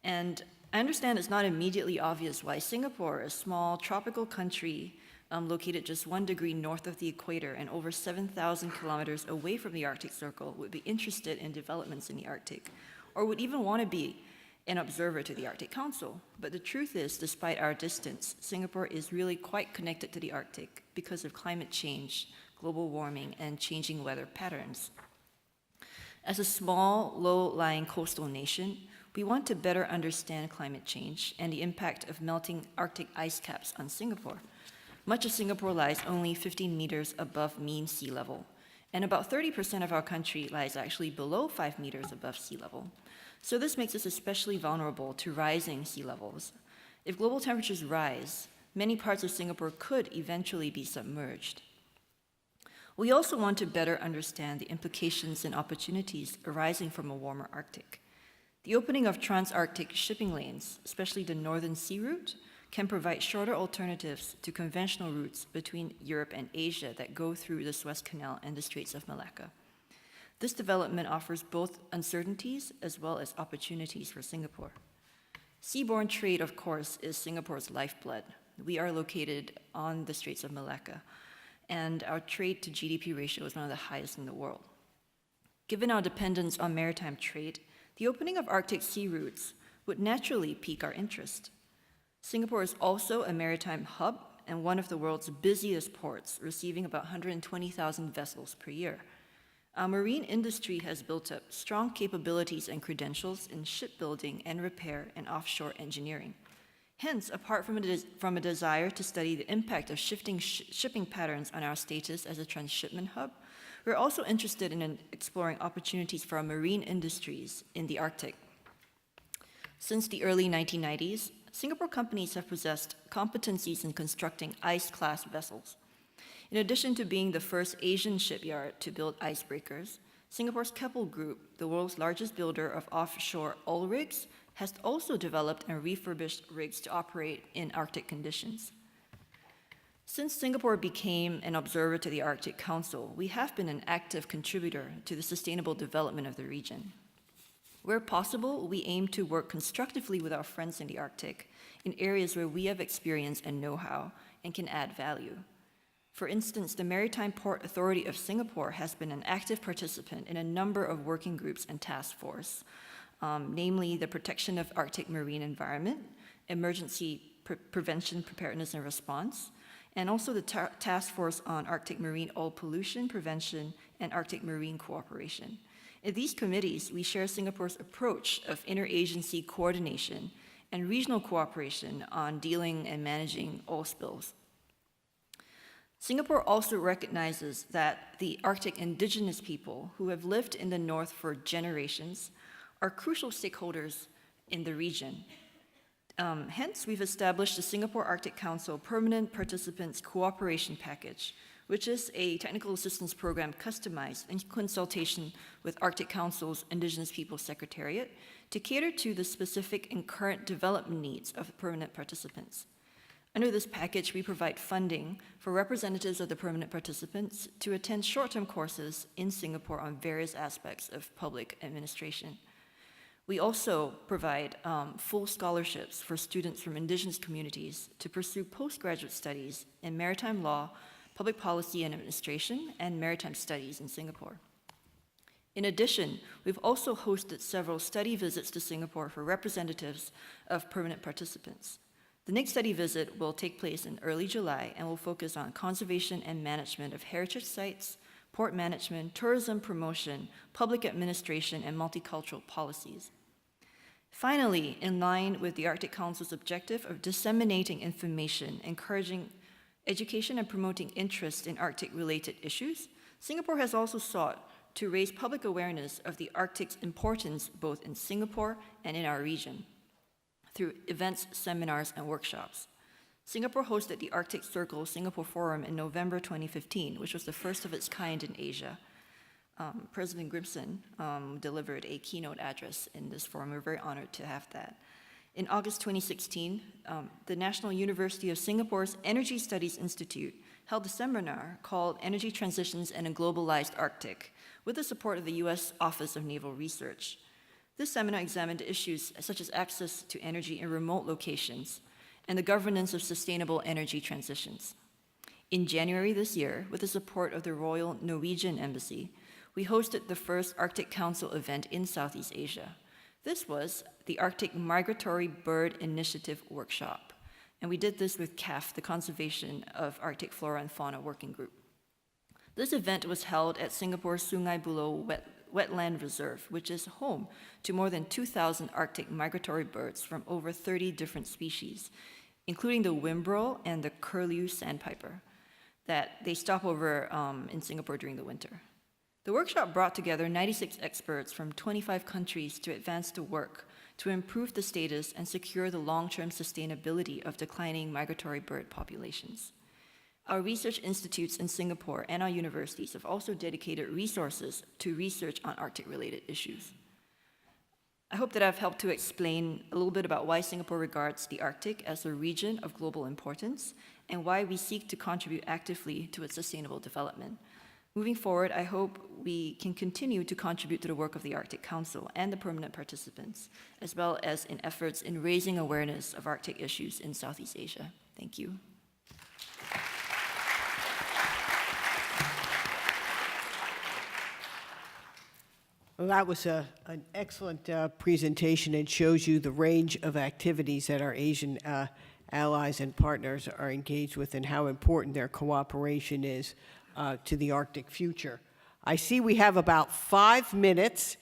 And I understand it's not immediately obvious why Singapore, a small tropical country located just 1 degree north of the equator and over 7,000 kilometers away from the Arctic Circle, would be interested in developments in the Arctic, or would even want to be an observer to the Arctic Council. But the truth is, despite our distance, Singapore is really quite connected to the Arctic because of climate change, global warming, and changing weather patterns. As a small, low-lying coastal nation, we want to better understand climate change and the impact of melting Arctic ice caps on Singapore. Much of Singapore lies only 15 meters above mean sea level, and about 30% of our country lies actually below 5 meters above sea level. So this makes us especially vulnerable to rising sea levels. If global temperatures rise, many parts of Singapore could eventually be submerged. We also want to better understand the implications and opportunities arising from a warmer Arctic. The opening of trans-Arctic shipping lanes, especially the Northern Sea Route, can provide shorter alternatives to conventional routes between Europe and Asia that go through the Suez Canal and the Straits of Malacca. This development offers both uncertainties as well as opportunities for Singapore. Seaborne trade, of course, is Singapore's lifeblood. We are located on the Straits of Malacca, and our trade to GDP ratio is one of the highest in the world. Given our dependence on maritime trade, the opening of Arctic sea routes would naturally pique our interest. Singapore is also a maritime hub and one of the world's busiest ports, receiving about 120,000 vessels per year. Our marine industry has built up strong capabilities and credentials in shipbuilding and repair and offshore engineering. Hence, apart from a desire to study the impact of shifting shipping patterns on our status as a transshipment hub, we're also interested in exploring opportunities for our marine industries in the Arctic. Since the early 1990s, Singapore companies have possessed competencies in constructing ice-class vessels. In addition to being the first Asian shipyard to build icebreakers, Singapore's Keppel Group, the world's largest builder of offshore oil rigs, has also developed and refurbished rigs to operate in Arctic conditions. Since Singapore became an observer to the Arctic Council, we have been an active contributor to the sustainable development of the region. Where possible, we aim to work constructively with our friends in the Arctic in areas where we have experience and know-how and can add value. For instance, the Maritime Port Authority of Singapore has been an active participant in a number of working groups and task force, namely the protection of Arctic marine environment, emergency prevention, preparedness, and response, and also the task force on Arctic marine oil pollution prevention and Arctic marine cooperation. In these committees, we share Singapore's approach of interagency coordination and regional cooperation on dealing and managing oil spills. Singapore also recognizes that the Arctic indigenous people who have lived in the North for generations are crucial stakeholders in the region. Hence, we've established the Singapore Arctic Council Permanent Participants Cooperation Package, which is a technical assistance program customized in consultation with Arctic Council's Indigenous Peoples Secretariat to cater to the specific and current development needs of permanent participants. Under this package, we provide funding for representatives of the permanent participants to attend short-term courses in Singapore on various aspects of public administration. We also provide full scholarships for students from indigenous communities to pursue postgraduate studies in maritime law, public policy and administration, and maritime studies in Singapore. In addition, we've also hosted several study visits to Singapore for representatives of permanent participants. The next study visit will take place in early July and will focus on conservation and management of heritage sites, port management, tourism promotion, public administration, and multicultural policies. Finally, in line with the Arctic Council's objective of disseminating information, encouraging education, and promoting interest in Arctic-related issues, Singapore has also sought to raise public awareness of the Arctic's importance both in Singapore and in our region through events, seminars, and workshops. Singapore hosted the Arctic Circle Singapore Forum in November 2015, which was the first of its kind in Asia. President Grimson delivered a keynote address in this forum. We're very honored to have that. In August 2016, the National University of Singapore's Energy Studies Institute held a seminar called Energy Transitions in a Globalized Arctic, with the support of the U.S. Office of Naval Research. This seminar examined issues such as access to energy in remote locations and the governance of sustainable energy transitions. In January this year, with the support of the Royal Norwegian Embassy, we hosted the first Arctic Council event in Southeast Asia. This was the Arctic Migratory Bird Initiative Workshop, and we did this with CAF, the Conservation of Arctic Flora and Fauna Working Group. This event was held at Singapore's Sungai Buloh Wetland Reserve, which is home to more than 2,000 Arctic migratory birds from over 30 different species, including the whimbrel and the curlew sandpiper, that they stop over in Singapore during the winter. The workshop brought together 96 experts from 25 countries to advance the work to improve the status and secure the long-term sustainability of declining migratory bird populations. Our research institutes in Singapore and our universities have also dedicated resources to research on Arctic-related issues. I hope that I've helped to explain a little bit about why Singapore regards the Arctic as a region of global importance and why we seek to contribute actively to its sustainable development. Moving forward, I hope we can continue to contribute to the work of the Arctic Council and the permanent participants, as well as in efforts in raising awareness of Arctic issues in Southeast Asia. Thank you. Well, that was an excellent presentation. It shows you the range of activities that our Asian allies and partners are engaged with and how important their cooperation is to the Arctic future. I see we have about 5 minutes,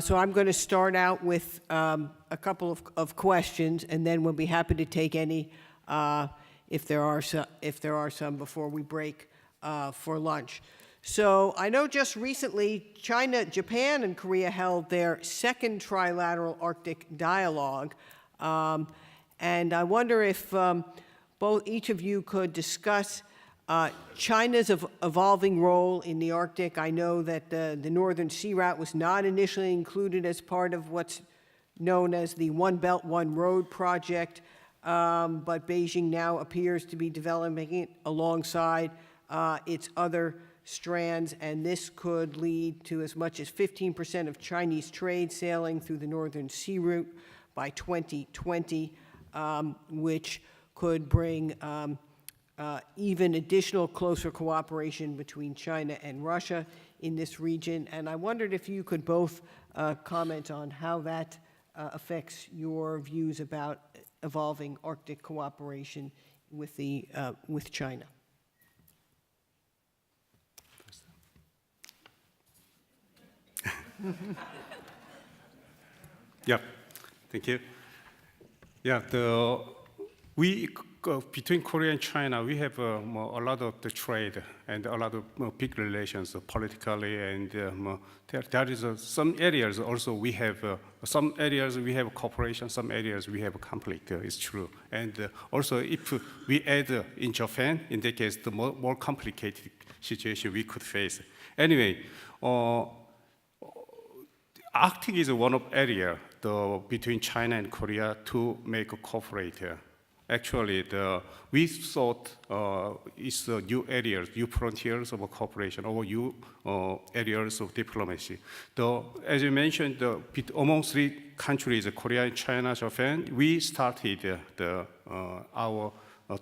so I'm going to start out with a couple of questions, and then we'll be happy to take any if there are some before we break for lunch. So I know just recently China, Japan, and Korea held their second trilateral Arctic dialogue, and I wonder if each of you could discuss China's evolving role in the Arctic. I know that the Northern Sea Route was not initially included as part of what's known as the One Belt, One Road project, but Beijing now appears to be developing it alongside its other strands, and this could lead to as much as 15% of Chinese trade sailing through the Northern Sea Route by 2020, which could bring even additional closer cooperation between China and Russia in this region. And I wondered if you could both comment on how that affects your views about evolving Arctic cooperation with China. Yeah, thank you. Yeah, between Korea and China, we have a lot of the trade and a lot of big relations politically, and there is some areas also we have some areas we have cooperation, some areas we have conflict. It's true, and also if we add in Japan, in that case, the more complicated situation we could face. Anyway, Arctic is one of area between China and Korea to make a cooperate. Actually, we thought it's new areas, new frontiers of cooperation, or new areas of diplomacy. As you mentioned, among 3 countries, Korea, China, Japan, we started our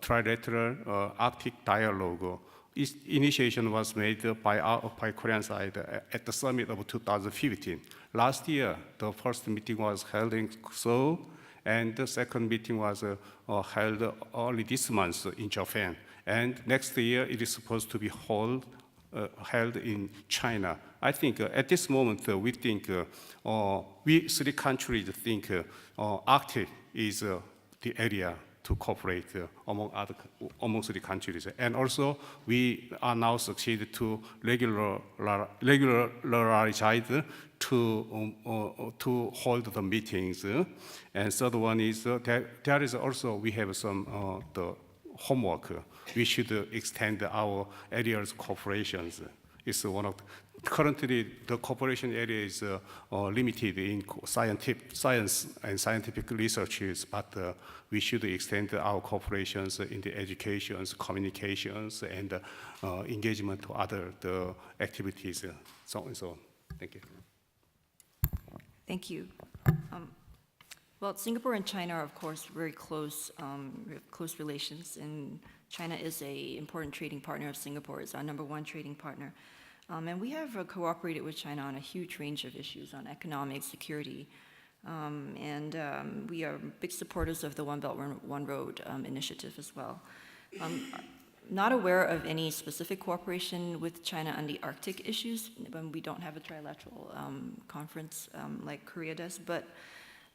trilateral Arctic dialogue. Its initiation was made by Korean side at the summit of 2015. Last year, the first meeting was held in Seoul, and the second meeting was held early this month in Japan. And next year, it is supposed to be held held in China. I think at this moment we think we three countries think Arctic is the area to cooperate among three countries, and also we are now succeeded to regularize to hold the meetings. And third one is there is also we have some the homework. We should extend our areas cooperations. It's one of currently the cooperation area is limited in science and scientific researches, but we should extend our cooperations in the educations, communications, and engagement to other the activities, so on and so on. Thank you. Thank you. Well, Singapore and China are, of course, very close, we have close relations, and China is an important trading partner of Singapore. It's our #1 trading partner. And we have cooperated with China on a huge range of issues on economic security. We are big supporters of the One Belt, One Road initiative as well. Not aware of any specific cooperation with China on the Arctic issues. We don't have a trilateral conference like Korea does, but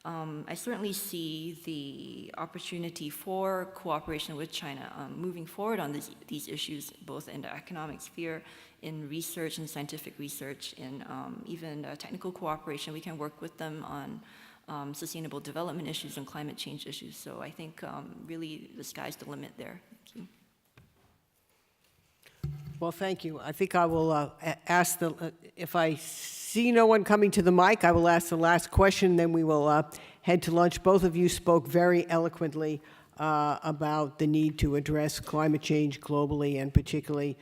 I certainly see the opportunity for cooperation with China moving forward on these issues, both in the economic sphere, in research and scientific research, in even technical cooperation. We can work with them on sustainable development issues and climate change issues. So I think really the sky's the limit there. Thank you. Well, thank you. I think I will ask if I see no one coming to the mic, I will ask the last question, then we will head to lunch. Both of you spoke very eloquently about the need to address climate change globally, and particularly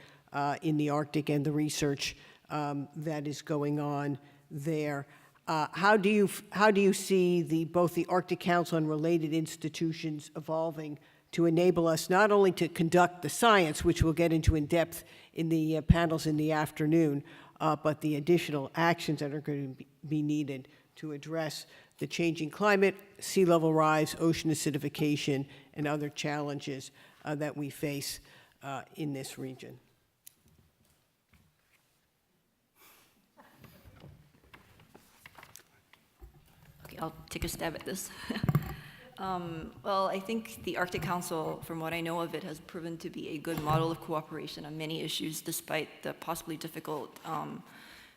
in the Arctic and the research that is going on there. How do you see both the Arctic Council and related institutions evolving to enable us not only to conduct the science, which we'll get into in depth in the panels in the afternoon, but the additional actions that are going to be needed to address the changing climate, sea level rise, ocean acidification, and other challenges that we face in this region? Okay, I'll take a stab at this. Well, I think the Arctic Council, from what I know of it, has proven to be a good model of cooperation on many issues, despite the possibly difficult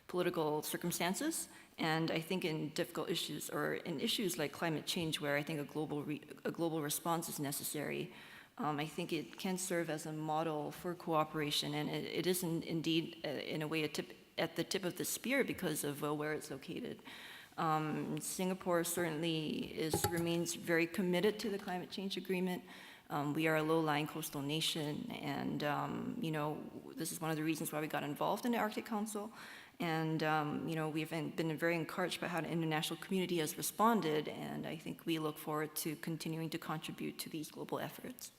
political circumstances. And I think in difficult issues, or in issues like climate change, where I think a global response is necessary, I think it can serve as a model for cooperation. And it is indeed, in a way, at the tip of the spear because of where it's located. Singapore certainly remains very committed to the climate change agreement. We are a low-lying coastal nation, and this is one of the reasons why we got involved in the Arctic Council. And we've been very encouraged by how the international community has responded, and I think we look forward to continuing to contribute to these global efforts.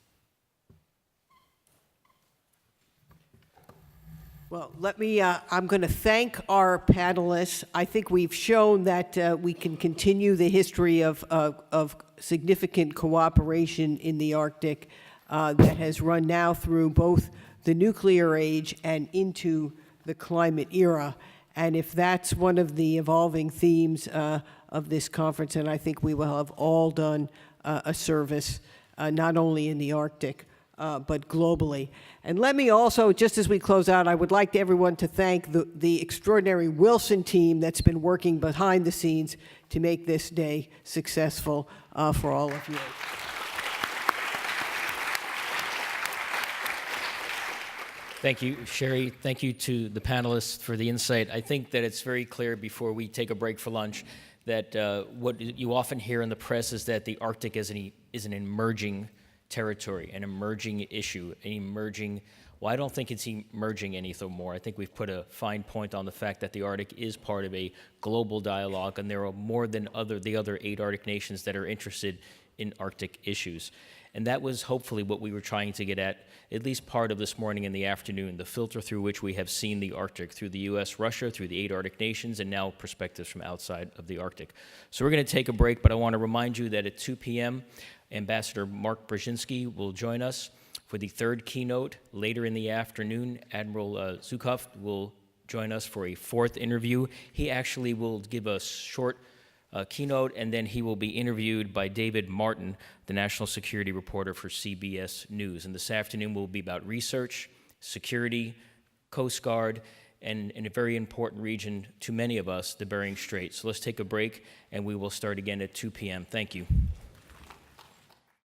Well, I'm going to thank our panelists. I think we've shown that we can continue the history of significant cooperation in the Arctic that has run now through both the nuclear age and into the climate era. And if that's one of the evolving themes of this conference, then I think we will have all done a service, not only in the Arctic, but globally. And let me also, just as we close out, I would like everyone to thank the extraordinary Wilson team that's been working behind the scenes to make this day successful for all of you. Thank you, Sherry. Thank you to the panelists for the insight. I think that it's very clear before we take a break for lunch that what you often hear in the press is that the Arctic is an emerging territory, an emerging issue, well, I don't think it's emerging anymore. I think we've put a fine point on the fact that the Arctic is part of a global dialogue, and there are more than the other 8 Arctic nations that are interested in Arctic issues. And that was hopefully what we were trying to get at least part of this morning in the afternoon, the filter through which we have seen the Arctic, through the US, Russia, through the 8 Arctic nations, and now perspectives from outside of the Arctic. So we're going to take a break, but I want to remind you that at 2 p.m., Ambassador Mark Brzezinski will join us For the third keynote, later in the afternoon, Admiral Zukov will join us for a fourth interview. He actually will give a short keynote, and then he will be interviewed by David Martin, the national security reporter for CBS News. And this afternoon will be about research, security, Coast Guard, and in a very important region to many of us, the Bering Strait. So let's take a break, and we will start again at 2 p.m. Thank you.